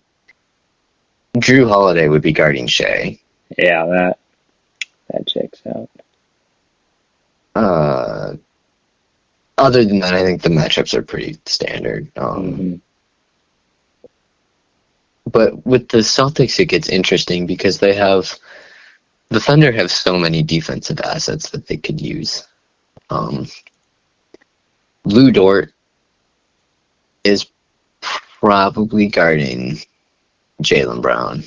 Drew Holiday would be guarding Shea. Yeah, that checks out. Other than that, I think the matchups are pretty standard. But with the Celtics, it gets interesting because the Thunder have so many defensive assets that they could use. Lou Dort is probably guarding Jaylen Brown.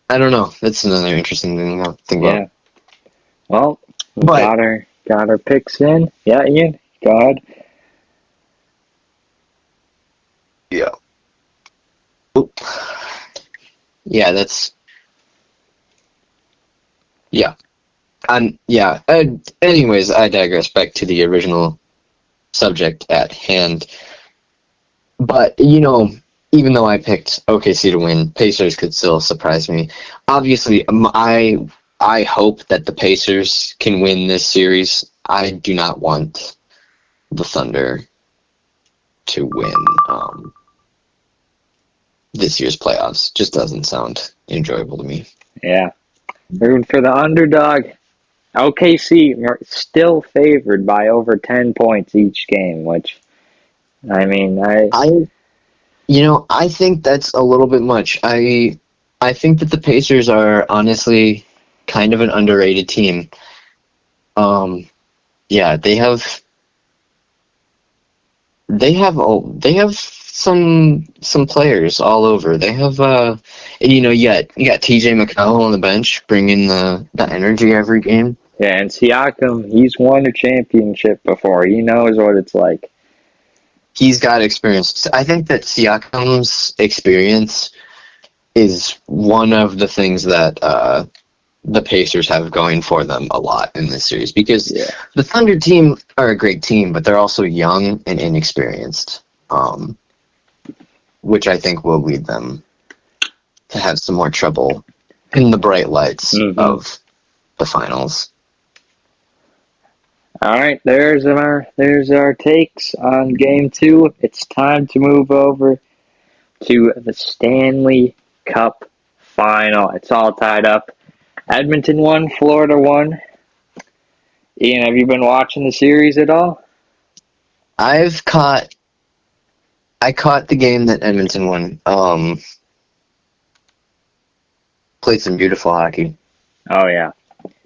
I don't know. That's another interesting thing to think about. Yeah. Well, got our picks in. Yeah, Ian, go ahead. Yeah. Oop. Yeah, that's... Yeah. Yeah. Anyways, I digress back to the original subject at hand. But, even though I picked OKC to win, Pacers could still surprise me. Obviously, I hope that the Pacers can win this series. I do not want the Thunder to win this year's playoffs. Just doesn't sound enjoyable to me. Yeah. Rooting for the underdog. OKC are still favored by over 10 points each game, which, I think that's a little bit much. I think that the Pacers are honestly kind of an underrated team. Yeah, they have some players all over. They have you got TJ McConnell on the bench bringing the energy every game. Yeah, and Siakam, he's won a championship before. He knows what it's like. He's got experience. I think that Siakam's experience is one of the things that the Pacers have going for them a lot in this series, because the Thunder team are a great team, but they're also young and inexperienced, which I think will lead them to have some more trouble in the bright lights of the finals. All right, there's our takes on Game 2. It's time to move over to the Stanley Cup Final. It's all tied up. Edmonton won, Florida won. Ian, have you been watching the series at all? I caught the game that Edmonton won. Played some beautiful hockey. Oh, yeah.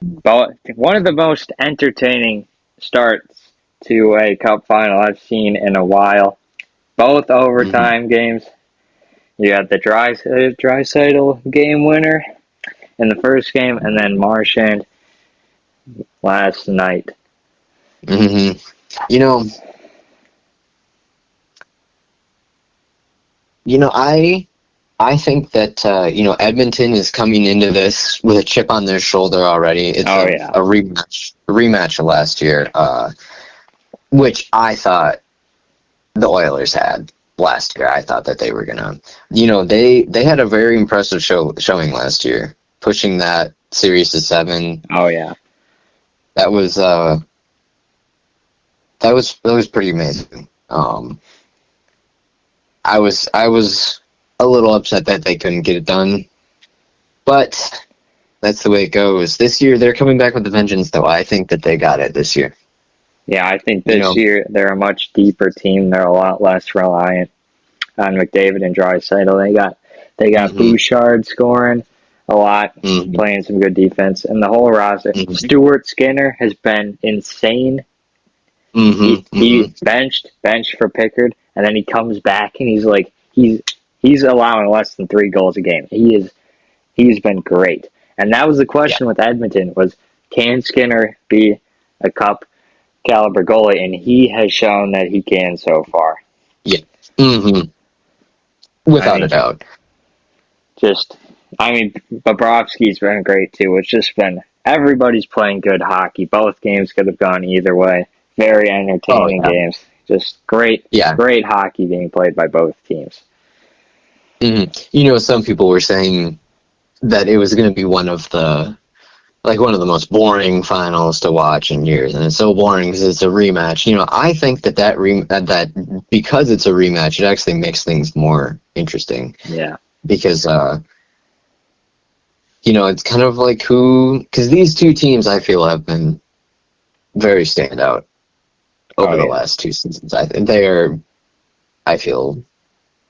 But one of the most entertaining starts to a cup final I've seen in a while. Both overtime games. You got the Draisaitl game winner in the first game, and then Marchand last night. I think that Edmonton is coming into this with a chip on their shoulder already. It's a rematch of last year, which I thought the Oilers had last year. I thought that they were gonna, they had a very impressive showing last year, pushing that series to 7. Oh yeah, that was pretty amazing. I was a little upset that they couldn't get it done, but that's the way it goes. This year they're coming back with a vengeance, though. I think that they got it this year. Yeah, I think this year they're a much deeper team. They're a lot less reliant on McDavid and Draisaitl. They got Bouchard scoring a lot, playing some good defense, and the whole roster. Stuart Skinner has been insane. He benched for Pickard, and then he comes back and he's allowing less than 3 goals a game. He's been great. And that was the question with Edmonton was, can Skinner be a cup caliber goalie? And he has shown that he can so far. Yeah. Without a doubt. Bobrovsky's been great too. It's just been, everybody's playing good hockey. Both games could have gone either way. Very entertaining games. Just great hockey being played by both teams. Some people were saying that it was going to be one of the like one of the most boring finals to watch in years, and it's so boring because it's a rematch. I think that because it's a rematch, it actually makes things more interesting. Yeah. Because it's kind of like because these two teams I feel have been very standout over the last two seasons. I think they are. I feel.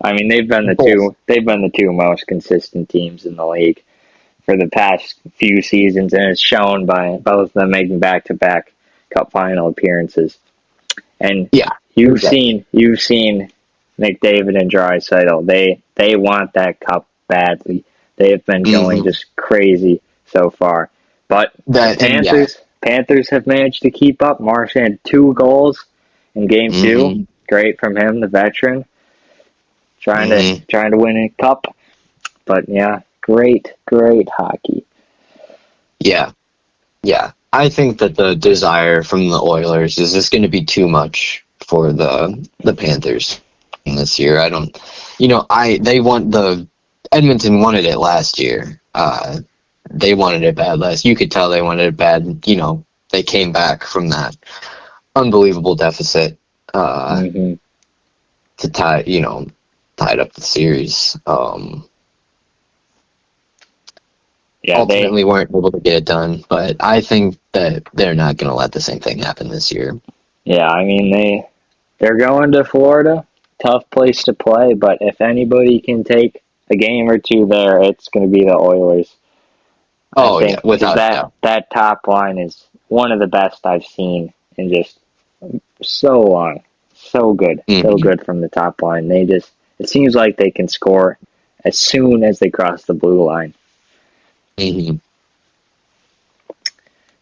I mean, they've been the two most consistent teams in the league for the past few seasons, and it's shown by both of them making back-to-back Cup final appearances. And you've seen McDavid and Draisaitl. They want that cup badly. They have been going just crazy so far. But the Panthers have managed to keep up. Marsh had 2 goals in Game 2. Great from him, the veteran, trying to win a cup. But yeah, great hockey. Yeah. I think that the desire from the Oilers is just going to be too much for the Panthers this year. I don't, Edmonton wanted it last year. They wanted it bad last. You could tell they wanted it bad. They came back from that unbelievable deficit to tied up the series. Ultimately weren't able to get it done, but I think that they're not going to let the same thing happen this year. Yeah, I mean they're going to Florida, tough place to play, but if anybody can take a game or two there, it's going to be the Oilers. Without doubt. That top line is one of the best I've seen in just so long. So good, so good from the top line. It seems like they can score as soon as they cross the blue line.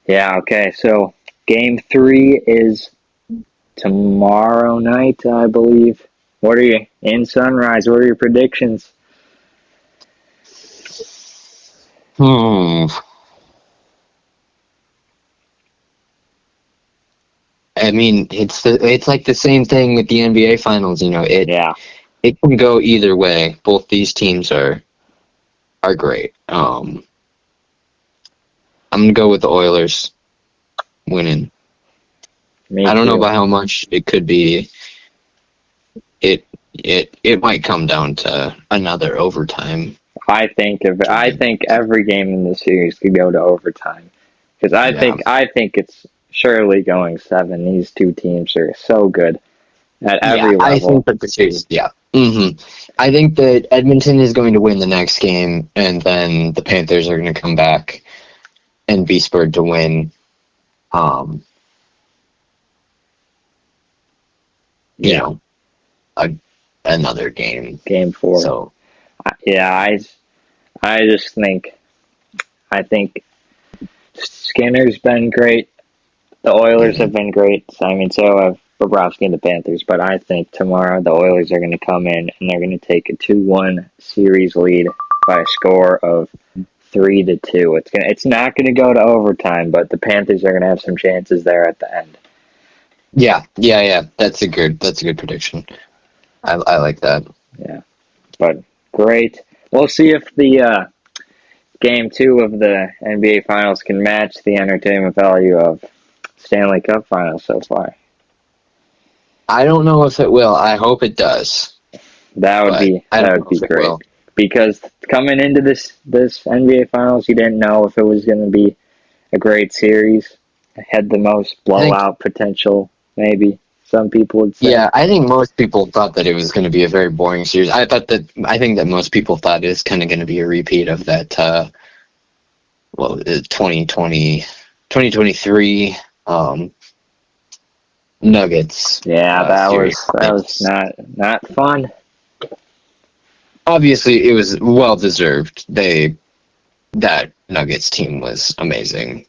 Yeah, okay, so Game 3 is tomorrow night, I believe. What are you in Sunrise? What are your predictions? I mean, it's like the same thing with the NBA Finals. It can go either way. Both these teams are great. I'm gonna go with the Oilers winning. I don't know by how much. It could be. It might come down to another overtime. I think every game in the series could go to overtime because I think it's surely going 7. These two teams are so good at every level. I think that the series. I think that Edmonton is going to win the next game, and then the Panthers are going to come back and be spurred to win. Another game. Game 4. So, I just think Skinner's been great. The Oilers have been great. I mean, so have Bobrovsky and the Panthers. But I think tomorrow the Oilers are going to come in and they're going to take a 2-1 series lead by a score of 3-2. It's not going to go to overtime, but the Panthers are going to have some chances there at the end. Yeah. That's a good prediction. I like that. Yeah, but great. We'll see if the Game 2 of the NBA Finals can match the entertainment value of Stanley Cup Finals so far. I don't know if it will. I hope it does. That would be great. Because coming into this NBA Finals, you didn't know if it was going to be a great series. It had the most blowout potential, maybe. Some people would say. Yeah, I think most people thought that it was going to be a very boring series. I think that most people thought it's kind of going to be a repeat of that 2023 Nuggets. Yeah, that was not fun. Obviously, it was well deserved. That Nuggets team was amazing.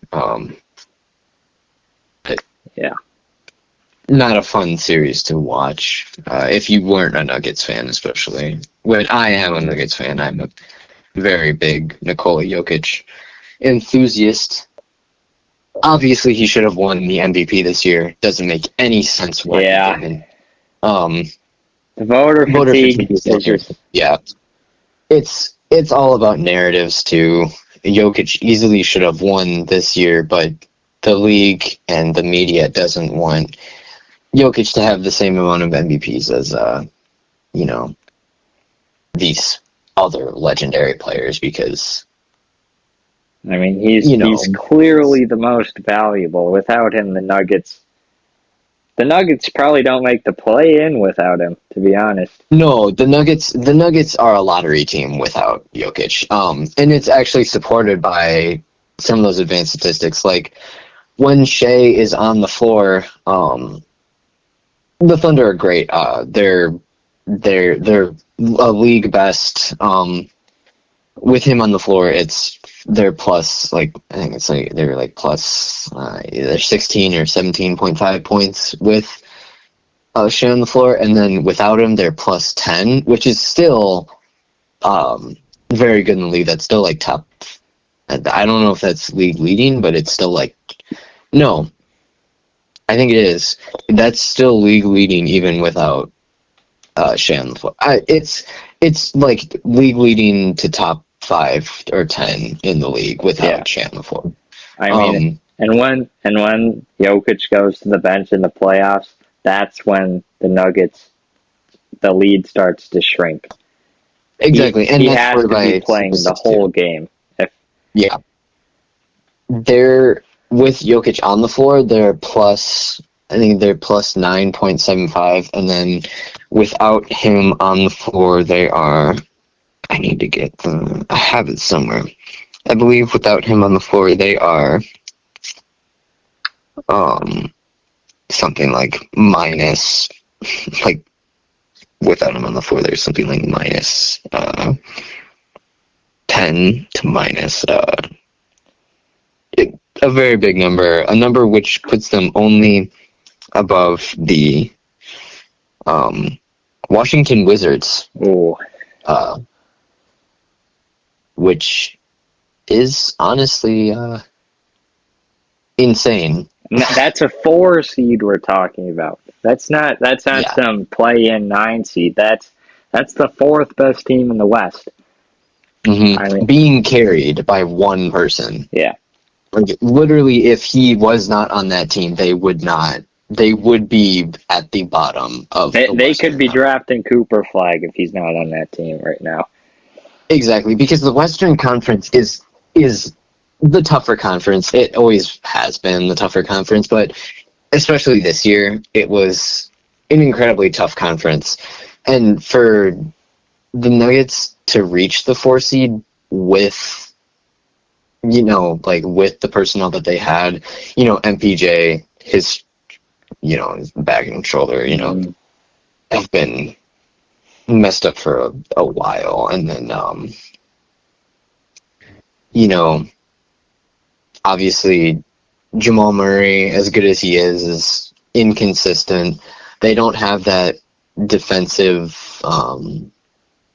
Yeah. Not a fun series to watch if you weren't a Nuggets fan, especially. When I am a Nuggets fan, I'm a very big Nikola Jokic enthusiast. Obviously, he should have won the MVP this year. Doesn't make any sense why he didn't. The voter fatigue is just... Yeah. It's all about narratives, too. Jokic easily should have won this year, but the league and the media doesn't want Jokic to have the same amount of MVPs as, these other legendary players because, I mean, he's clearly the most valuable. Without him, the Nuggets probably don't make the play-in without him, to be honest. No, the Nuggets are a lottery team without Jokic. And it's actually supported by some of those advanced statistics. Like when Shea is on the floor, the Thunder are great. They're a league best. With him on the floor, they're plus, like, I think it's like they're like plus either 16 or 17.5 points with Shea on the floor, and then without him, they're plus 10, which is still very good in the league. That's still like top. I don't know if that's league leading, but it's still like, no, I think it is. That's still league leading even without Shea on the floor. It's like league leading to top 5 or 10 in the league without Shea on the floor. I mean, and when Jokic goes to the bench in the playoffs, that's when the Nuggets, the lead starts to shrink. Exactly, and he has to be playing the whole game. They're with Jokic on the floor. They're plus. I think they're plus 9.75, and then without him on the floor, they are. I need to get the. I have it somewhere. I believe without him on the floor, they are. Something like minus, like without him on the floor, there's something like minus 10 to minus a very big number, a number which puts them only above the Washington Wizards, which is honestly insane. That's a 4 seed we're talking about. That's not some play-in 9 seed. That's the 4th best team in the West. Mm-hmm. I mean, being carried by one person. Yeah. Like, literally, if he was not on that team, they would be at the bottom of they could be drafting Cooper Flag if he's not on that team right now. Exactly, because the Western Conference is the tougher conference. It always has been the tougher conference, but especially this year, it was an incredibly tough conference. And for the Nuggets to reach the 4 seed with, with the personnel that they had, MPJ, his back and shoulder, have been messed up for a while. And then, obviously, Jamal Murray, as good as he is inconsistent. They don't have that defensive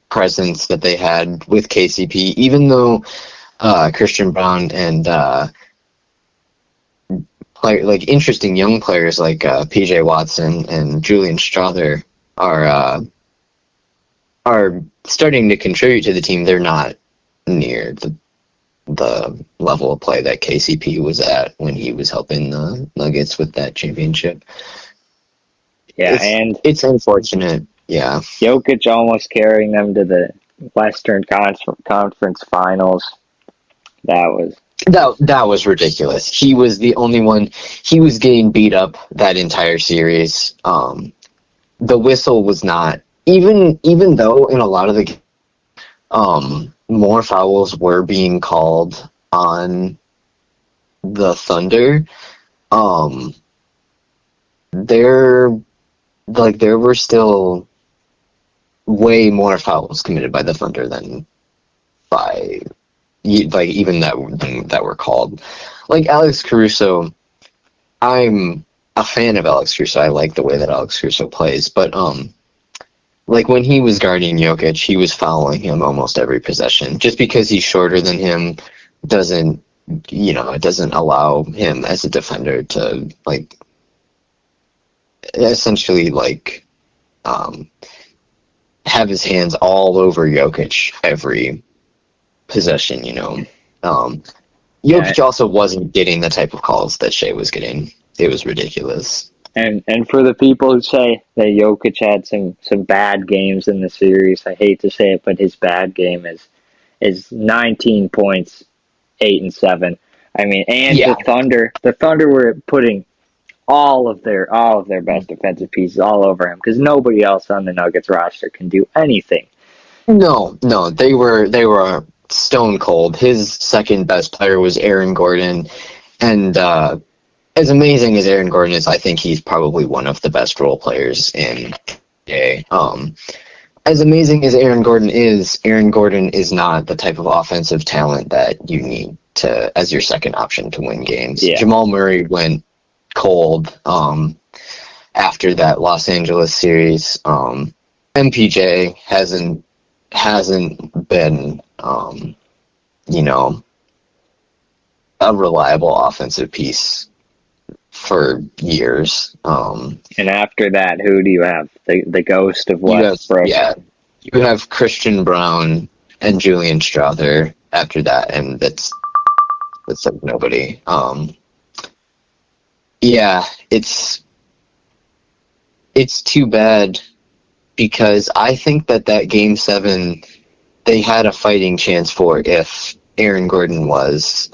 presence that they had with KCP, even though Christian Braun and interesting young players like PJ Watson and Julian Strawther are starting to contribute to the team. They're not near the level of play that KCP was at when he was helping the Nuggets with that championship. Yeah, it's unfortunate. Yeah, Jokic almost carrying them to the Western Conference Finals. That was ridiculous. He was the only one. He was getting beat up that entire series. The whistle was not even though in a lot of the more fouls were being called on the Thunder. There were still way more fouls committed by the Thunder than by even that were called. Like Alex Caruso, I'm a fan of Alex Caruso. I like the way that Alex Caruso plays, but when he was guarding Jokic, he was fouling him almost every possession. Just because he's shorter than him doesn't allow him as a defender to essentially have his hands all over Jokic every possession. Jokic also wasn't getting the type of calls that Shea was getting. It was ridiculous. And for the people who say that Jokic had some bad games in the series, I hate to say it, but his bad game is 19 points, 8 and 7. I mean, and the Thunder were putting all of their best defensive pieces all over him because nobody else on the Nuggets roster can do anything. No, they were stone cold. His second best player was Aaron Gordon, and as amazing as Aaron Gordon is, I think he's probably one of the best role players in NBA. As amazing as Aaron Gordon is not the type of offensive talent that you need to as your second option to win games. Yeah. Jamal Murray went cold after that Los Angeles series. MPJ hasn't been a reliable offensive piece for years. And after that, who do you have? The ghost of Westbrook. You have Christian Brown and Julian Strawther after that, and that's like nobody. It's too bad because I think that Game 7 they had a fighting chance for if Aaron Gordon was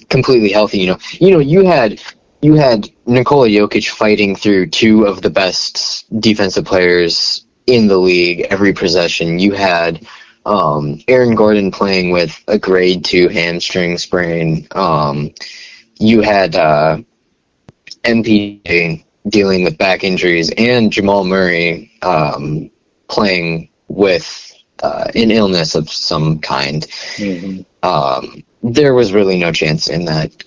completely healthy. You had Nikola Jokic fighting through two of the best defensive players in the league every possession. You had Aaron Gordon playing with a grade 2 hamstring sprain. You had MPJ dealing with back injuries, and Jamal Murray playing with an illness of some kind. Mm-hmm. There was really no chance in that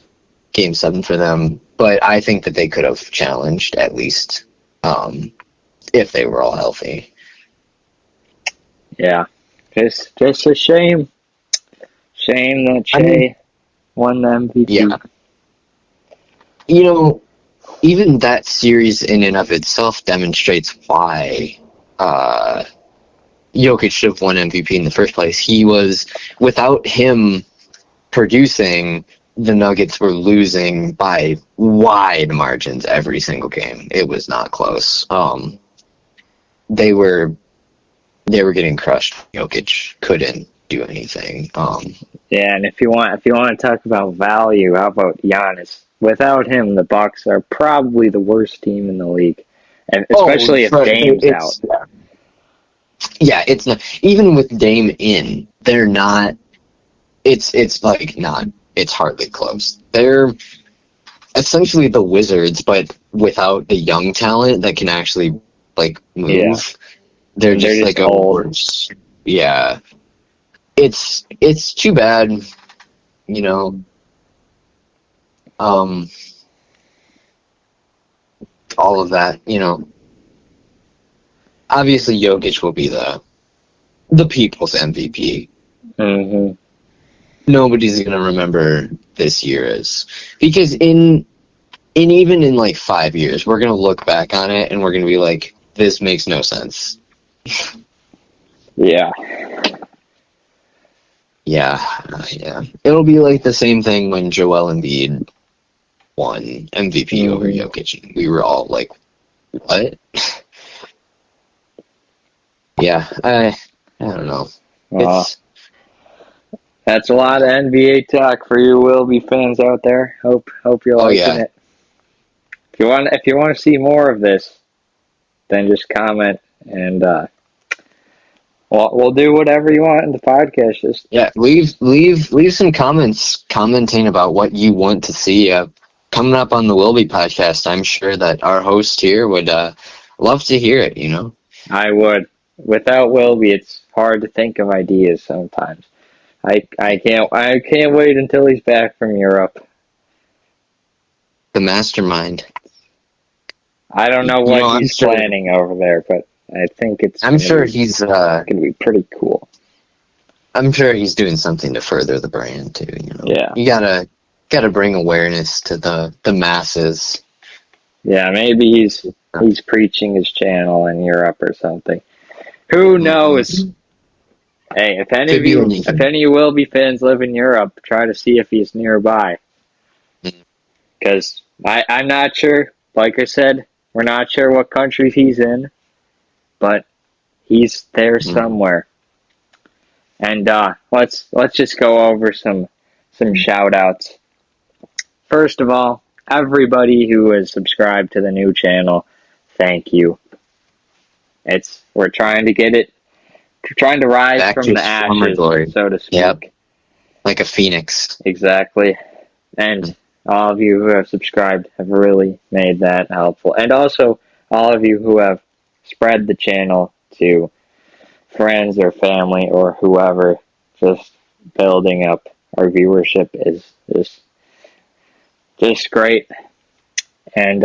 Game 7 for them, but I think that they could have challenged at least if they were all healthy. Yeah, just a shame. Shame that Shea won the MVP. Yeah. Even that series in and of itself demonstrates why Jokic should have won MVP in the first place. Without him producing, the Nuggets were losing by wide margins every single game. It was not close. They were getting crushed. Jokic couldn't do anything. Yeah, and if you want to talk about value, how about Giannis? Without him, the Bucks are probably the worst team in the league, and especially if Dame's out. Yeah, it's not even with Dame in. They're not. It's like not. It's hardly close. They're essentially the Wizards, but without the young talent that can actually move. Yeah. They're just like old. Yeah. It's too bad, all of that, Obviously, Jokic will be the people's MVP. Mm-hmm. Nobody's gonna remember this year because even in 5 years, we're gonna look back on it and we're gonna be like, this makes no sense. Yeah. Yeah. It'll be like the same thing when Joel Embiid won MVP over Jokic. We were all like, what? Yeah, I don't know. That's a lot of NBA talk for you Wilby fans out there. Hope you're liking it. If you want to see more of this, then just comment and we'll do whatever you want in the podcast. Just leave some comments commenting about what you want to see coming up on the Wilby Podcast. I'm sure that our host here would love to hear it. I would. Without Wilby, it's hard to think of ideas sometimes. I can't wait until he's back from Europe. The mastermind. I don't know what he's planning over there, but I think I'm sure he's going to be pretty cool. I'm sure he's doing something to further the brand too. Yeah, you gotta bring awareness to the masses. Yeah, maybe he's preaching his channel in Europe or something. Who knows? Hey, if Could be anything. any Wilby fans live in Europe, try to see if he's nearby. Because I'm not sure. Like I said, we're not sure what country he's in, but he's there somewhere. And let's just go over some shout outs. First of all, everybody who has subscribed to the new channel, thank you. We're trying to get it, trying to rise Back from to the ashes, glory. so to speak. Yep. Like a phoenix. Exactly. And all of you who have subscribed have really made that helpful. And also, all of you who have spread the channel to friends or family or whoever, just building up our viewership is just great. And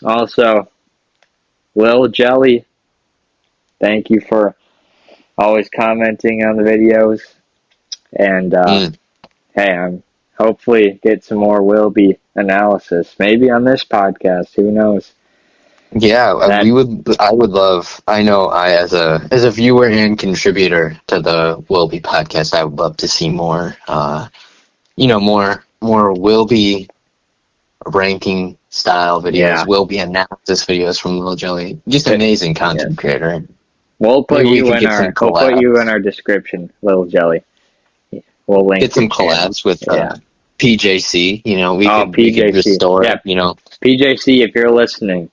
also, Lil Jelly, thank you for always commenting on the videos. And hey, I'm hopefully get some more Wilby analysis, maybe on this podcast. Who knows? Yeah, I would love. I know, as a viewer and contributor to the Wilby podcast, I would love to see more. More Wilby ranking style videos, Yeah. Wilby analysis videos from Lil Jelly. Just amazing content creator. We'll put Maybe we you could in get some we'll put collabs. you in our description, Lil Jelly. We'll link Get some your channel. collabs with PJC. We could PJC. restore. Yeah. PJC, if you're listening,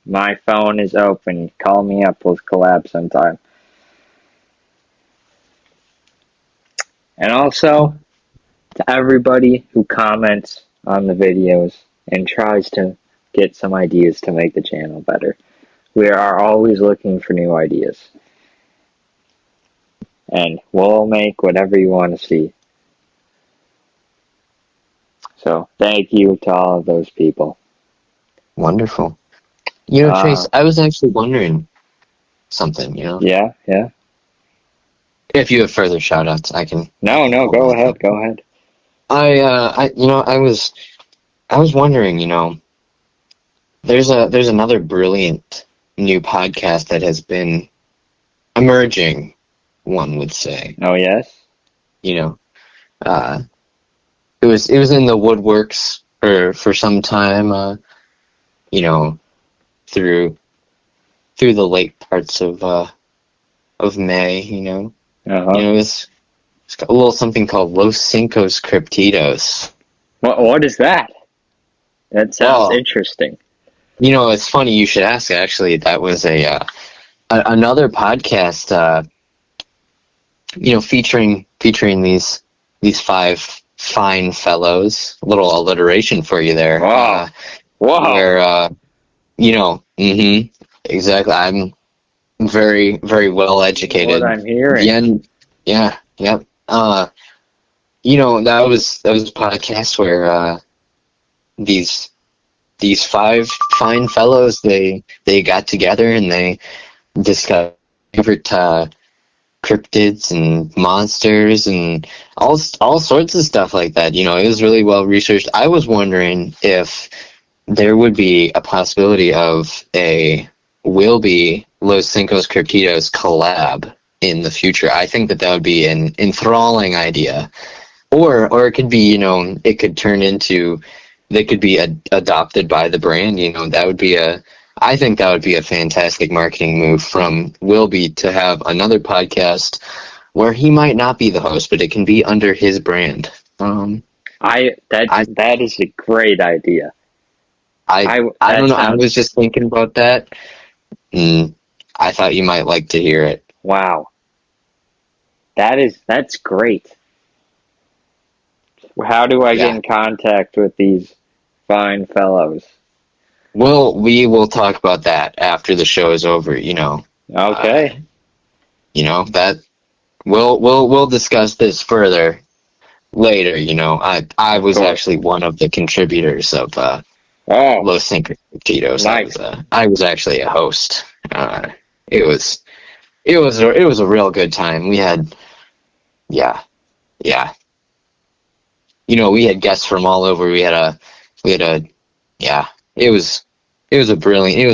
my phone is open. Call me up. We'll collab sometime. And also, to everybody who comments on the videos and tries to get some ideas to make the channel better. We are always looking for new ideas. And we'll make whatever you want to see. So, thank you to all of those people. Wonderful. Chase, I was actually wondering something, Yeah. If you have further shout outs, I can. No, go ahead. I was wondering, there's another brilliant new podcast that has been emerging, one would say. Oh, yes? It was in the woodworks for some time, through the late parts of May, it's got a little something called Los Cincos Cryptidos. What is that? That sounds interesting. It's funny you should ask. Actually, that was another podcast, featuring these five fine fellows. A little alliteration for you there. Wow. Where, exactly. I'm very, very well educated. What I'm hearing. Yep. That was a podcast where these five fine fellows they got together and they discovered cryptids and monsters and all sorts of stuff like that. It was really well researched. I was wondering if there would be a possibility of a Wilby Los Cincos Cryptidos collab in the future. I think that would be an enthralling idea, or it could be, it could turn into, they could be adopted by the brand. I think that would be a fantastic marketing move from Wilby to have another podcast where he might not be the host, but it can be under his brand. That is a great idea. I don't know. I was just thinking about that. I thought you might like to hear it. Wow. That's great. How do I get in contact with these fine fellows? Well, we will talk about that after the show is over, Okay. That we'll discuss this further later, I was actually one of the contributors of Los Cincos Cryptidos. Nice. I was actually a host. It was a real good time. We had we had guests from all over. It was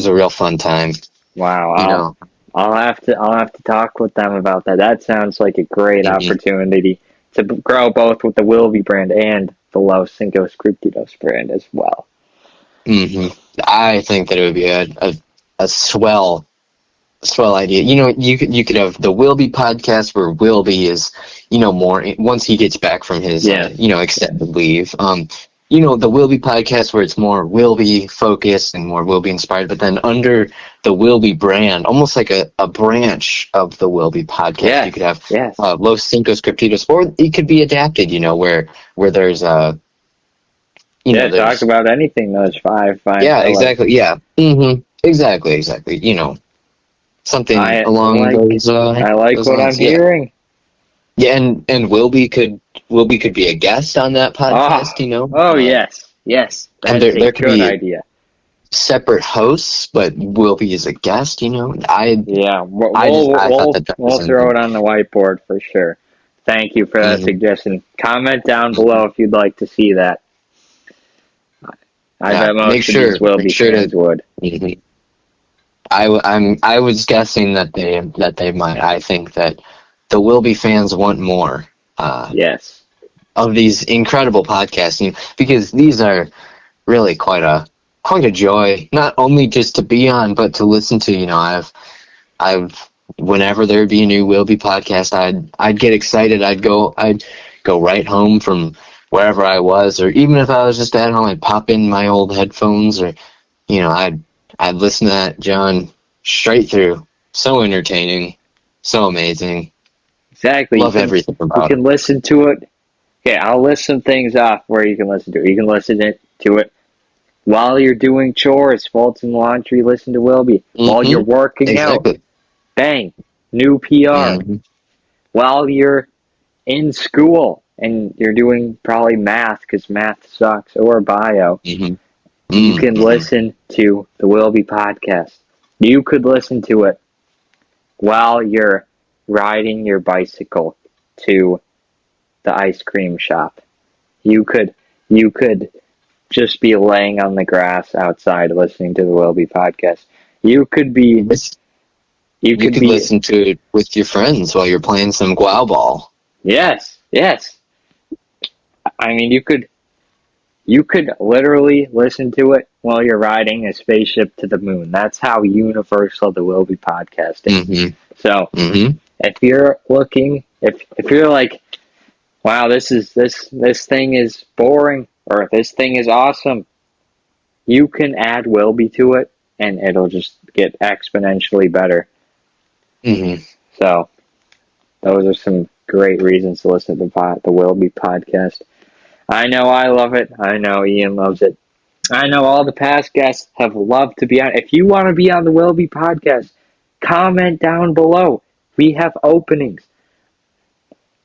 a real fun time. Wow. I'll have to talk with them about that. That sounds like a great opportunity to grow both with the Wilby brand and the Los Cinco Scriptidos brand as well. I think that it would be a swell idea. You could have the Wilby podcast where Wilby is, more once he gets back from his extended leave. The Wilby podcast where it's more Wilby focused and more Wilby inspired, but then under the Wilby brand, almost like a branch of the Wilby podcast, you could have Los Cinco Scriptidos, or it could be adapted, where there's a talk about anything those five. Yeah, exactly. Yeah. Exactly. Something along those. I like those what lines. I'm hearing. Yeah, and Wilby could be a guest on that podcast. Oh yes. And That's there a could good be idea. separate hosts, but Wilby is a guest. We'll was throw it on the whiteboard for sure. Thank you for that suggestion. Comment down below if you'd like to see that. I bet most of these Wilby fans would. I was guessing that they might. I think that the Wilby fans want more. Yes. Of these incredible podcasts, because these are really quite a joy, not only just to be on, but to listen to. I've whenever there'd be a new Wilby podcast, I'd get excited. I'd go right home from wherever I was, or even if I was just at home, I'd pop in my old headphones, or I'd listen to that John straight through. So entertaining, so amazing. Exactly. Love everything about it. You can listen to it. Okay, I'll list some things off where you can listen to it. You can listen to it while you're doing chores, folding laundry, listen to Wilby. While you're working out, bang, new PR. While you're in school and you're doing probably math because math sucks, or bio, you can listen to the Wilby podcast. You could listen to it while you're riding your bicycle to the ice cream shop. You could just be laying on the grass outside listening to the Wilby podcast. You could listen to it with your friends while you're playing some Guau Ball. Yes. I mean, you could literally listen to it while you're riding a spaceship to the moon. That's how universal the Wilby podcast is. So, if you're looking, if you're like, wow, this thing is boring, or this thing is awesome, you can add Wilby to it, and it'll just get exponentially better. So, those are some great reasons to listen to the Wilby podcast. I know I love it. I know Ian loves it. I know all the past guests have loved to be on. If you want to be on the Wilby podcast, comment down below. We have openings.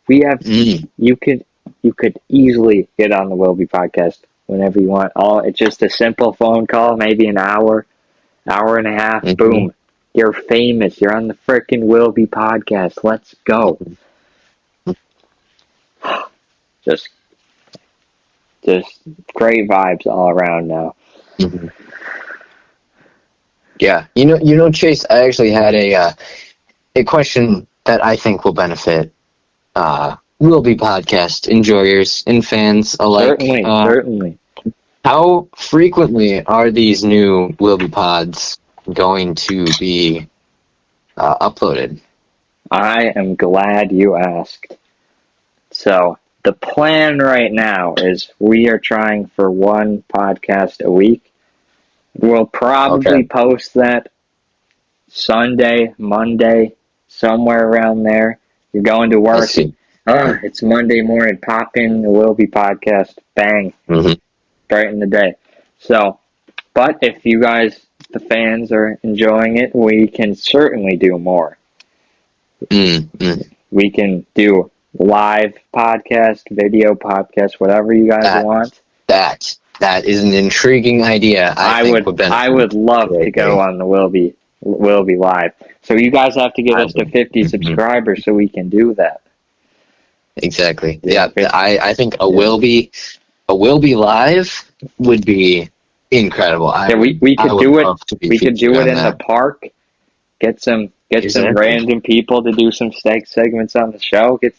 We have you could easily get on the Wilby podcast whenever you want. It's just a simple phone call, maybe an hour and a half. Boom, you're famous. You're on the frickin' Wilby podcast. Let's go. Just great vibes all around now. Yeah, Chase, I actually had a question that I think will benefit Wilby podcast enjoyers and fans alike. Certainly. How frequently are these new Wilby pods going to be uploaded? I am glad you asked. So, the plan right now is we are trying for one podcast a week. We'll probably post that Sunday, Monday, somewhere around there. You're going to work. It's Monday morning. Pop in the Wilby podcast. Bang. Brighten the day. So, but if you guys, the fans, are enjoying it, we can certainly do more. We can do live podcast, video podcast, whatever you guys want. That is an intriguing idea. I would love to go on the Wilby live. So you guys have to get us to 50 subscribers so we can do that. Exactly. Yeah, I think a Wilby live would be incredible. We could do it. We could do it in the park. Get some Get some random people to do some segments on the show. Get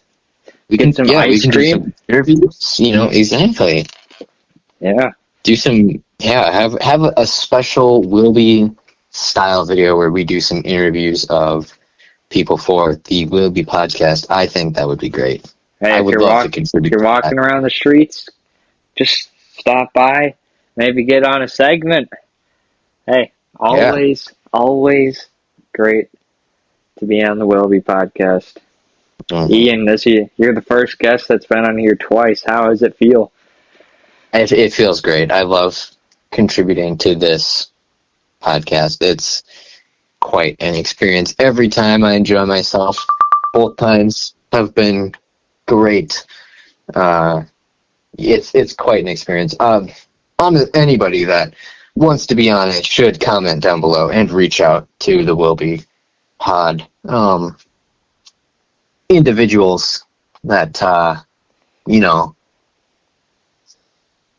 some ice cream. Do some interviews. Exactly. Yeah. Do some. Yeah. Have a special Wilby style video where we do some interviews of people for the Wilby podcast. I think that would be great. Hey, I would love to contribute. If you're walking around the streets, just stop by. Maybe get on a segment. Hey, always great to be on the Wilby podcast. Mm-hmm. Ian, you're the first guest that's been on here twice. How does it feel? It feels great. I love contributing to this podcast. It's quite an experience. Every time I enjoy myself. Both times have been great. It's quite an experience. Anybody that wants to be on it should comment down below and reach out to the Wilby Pod. Individuals that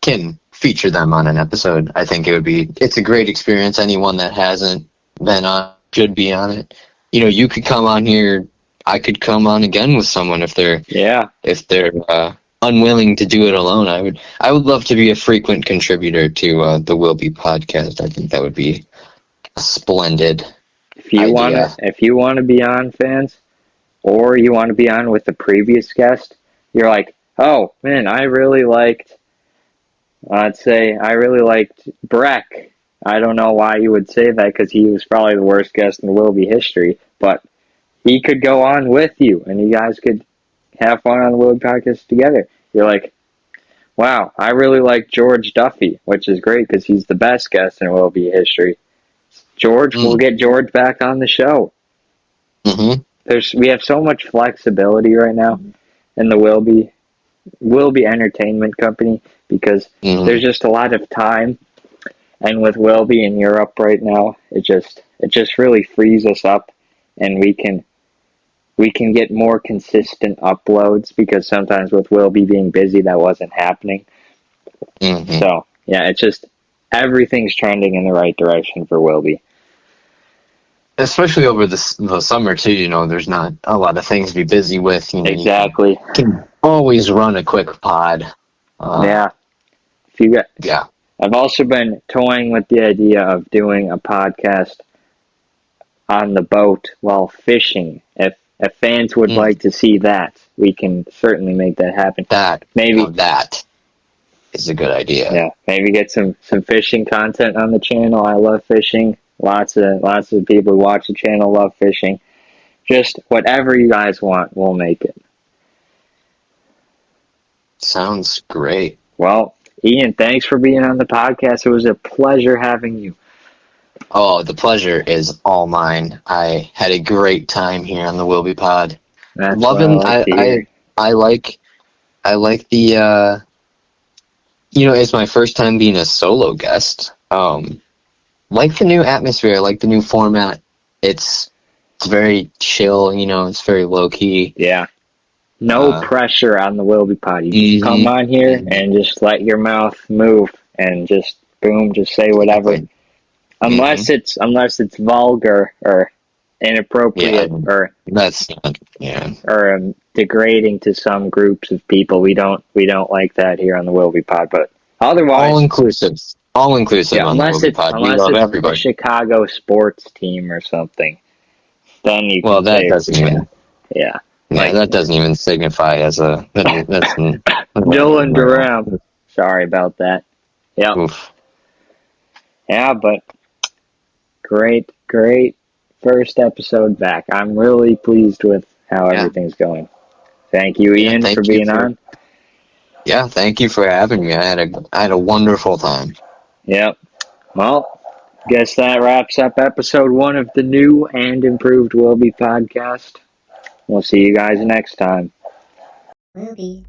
can feature them on an episode. I think it's a great experience. Anyone that hasn't been on should be on it. You could come on here. I could come on again with someone if they're unwilling to do it alone. I would love to be a frequent contributor to the Wilby podcast. I think that would be a splendid if you want to be on, fans, or you want to be on with the previous guest, you're like, oh man, I really liked Breck. I don't know why you would say that, because he was probably the worst guest in Wilby history, but he could go on with you, and you guys could have fun on the Wilby podcast together. You're like, wow, I really like George Duffy, which is great because he's the best guest in Wilby history. George, we'll get George back on the show. Mm-hmm. We have so much flexibility right now in the Wilby Entertainment Company, because there's just a lot of time. And with Wilby in Europe right now, it just really frees us up, and we can get more consistent uploads, because sometimes with Wilby being busy, that wasn't happening. Mm-hmm. So yeah, everything's trending in the right direction for Wilby. Especially over the summer too, there's not a lot of things to be busy with. Exactly. You can always run a quick pod. Yeah. I've also been toying with the idea of doing a podcast on the boat while fishing. If fans would like to see that, we can certainly make that happen. That is a good idea. Yeah, maybe get some fishing content on the channel. I love fishing. Lots of people who watch the channel love fishing. Just whatever you guys want, we'll make it. Sounds great. Well, Ian, thanks for being on the podcast. It was a pleasure having you. Oh, the pleasure is all mine. I had a great time here on the Wilby Pod. I like the it's my first time being a solo guest. Like the new atmosphere, I like the new format. It's very chill, it's very low key. Yeah. No pressure on the Wilby Pod. You just come on here and just let your mouth move and just say whatever. Unless it's vulgar or inappropriate or degrading to some groups of people. We don't like that here on the Wilby Pod. But otherwise, all inclusive. Yeah, unless it's a Chicago sports team or something, then you can that doesn't even. Yeah. Yeah, that doesn't even signify as a. That's Dylan Durham. Sorry about that. Yeah. Oof. Yeah, but great first episode back. I'm really pleased with how everything's going. Thank you, Ian, for being on. Yeah, thank you for having me. I had a wonderful time. Yep. Well, guess that wraps up episode 1 of the new and improved Wilby podcast. We'll see you guys next time. Wilby.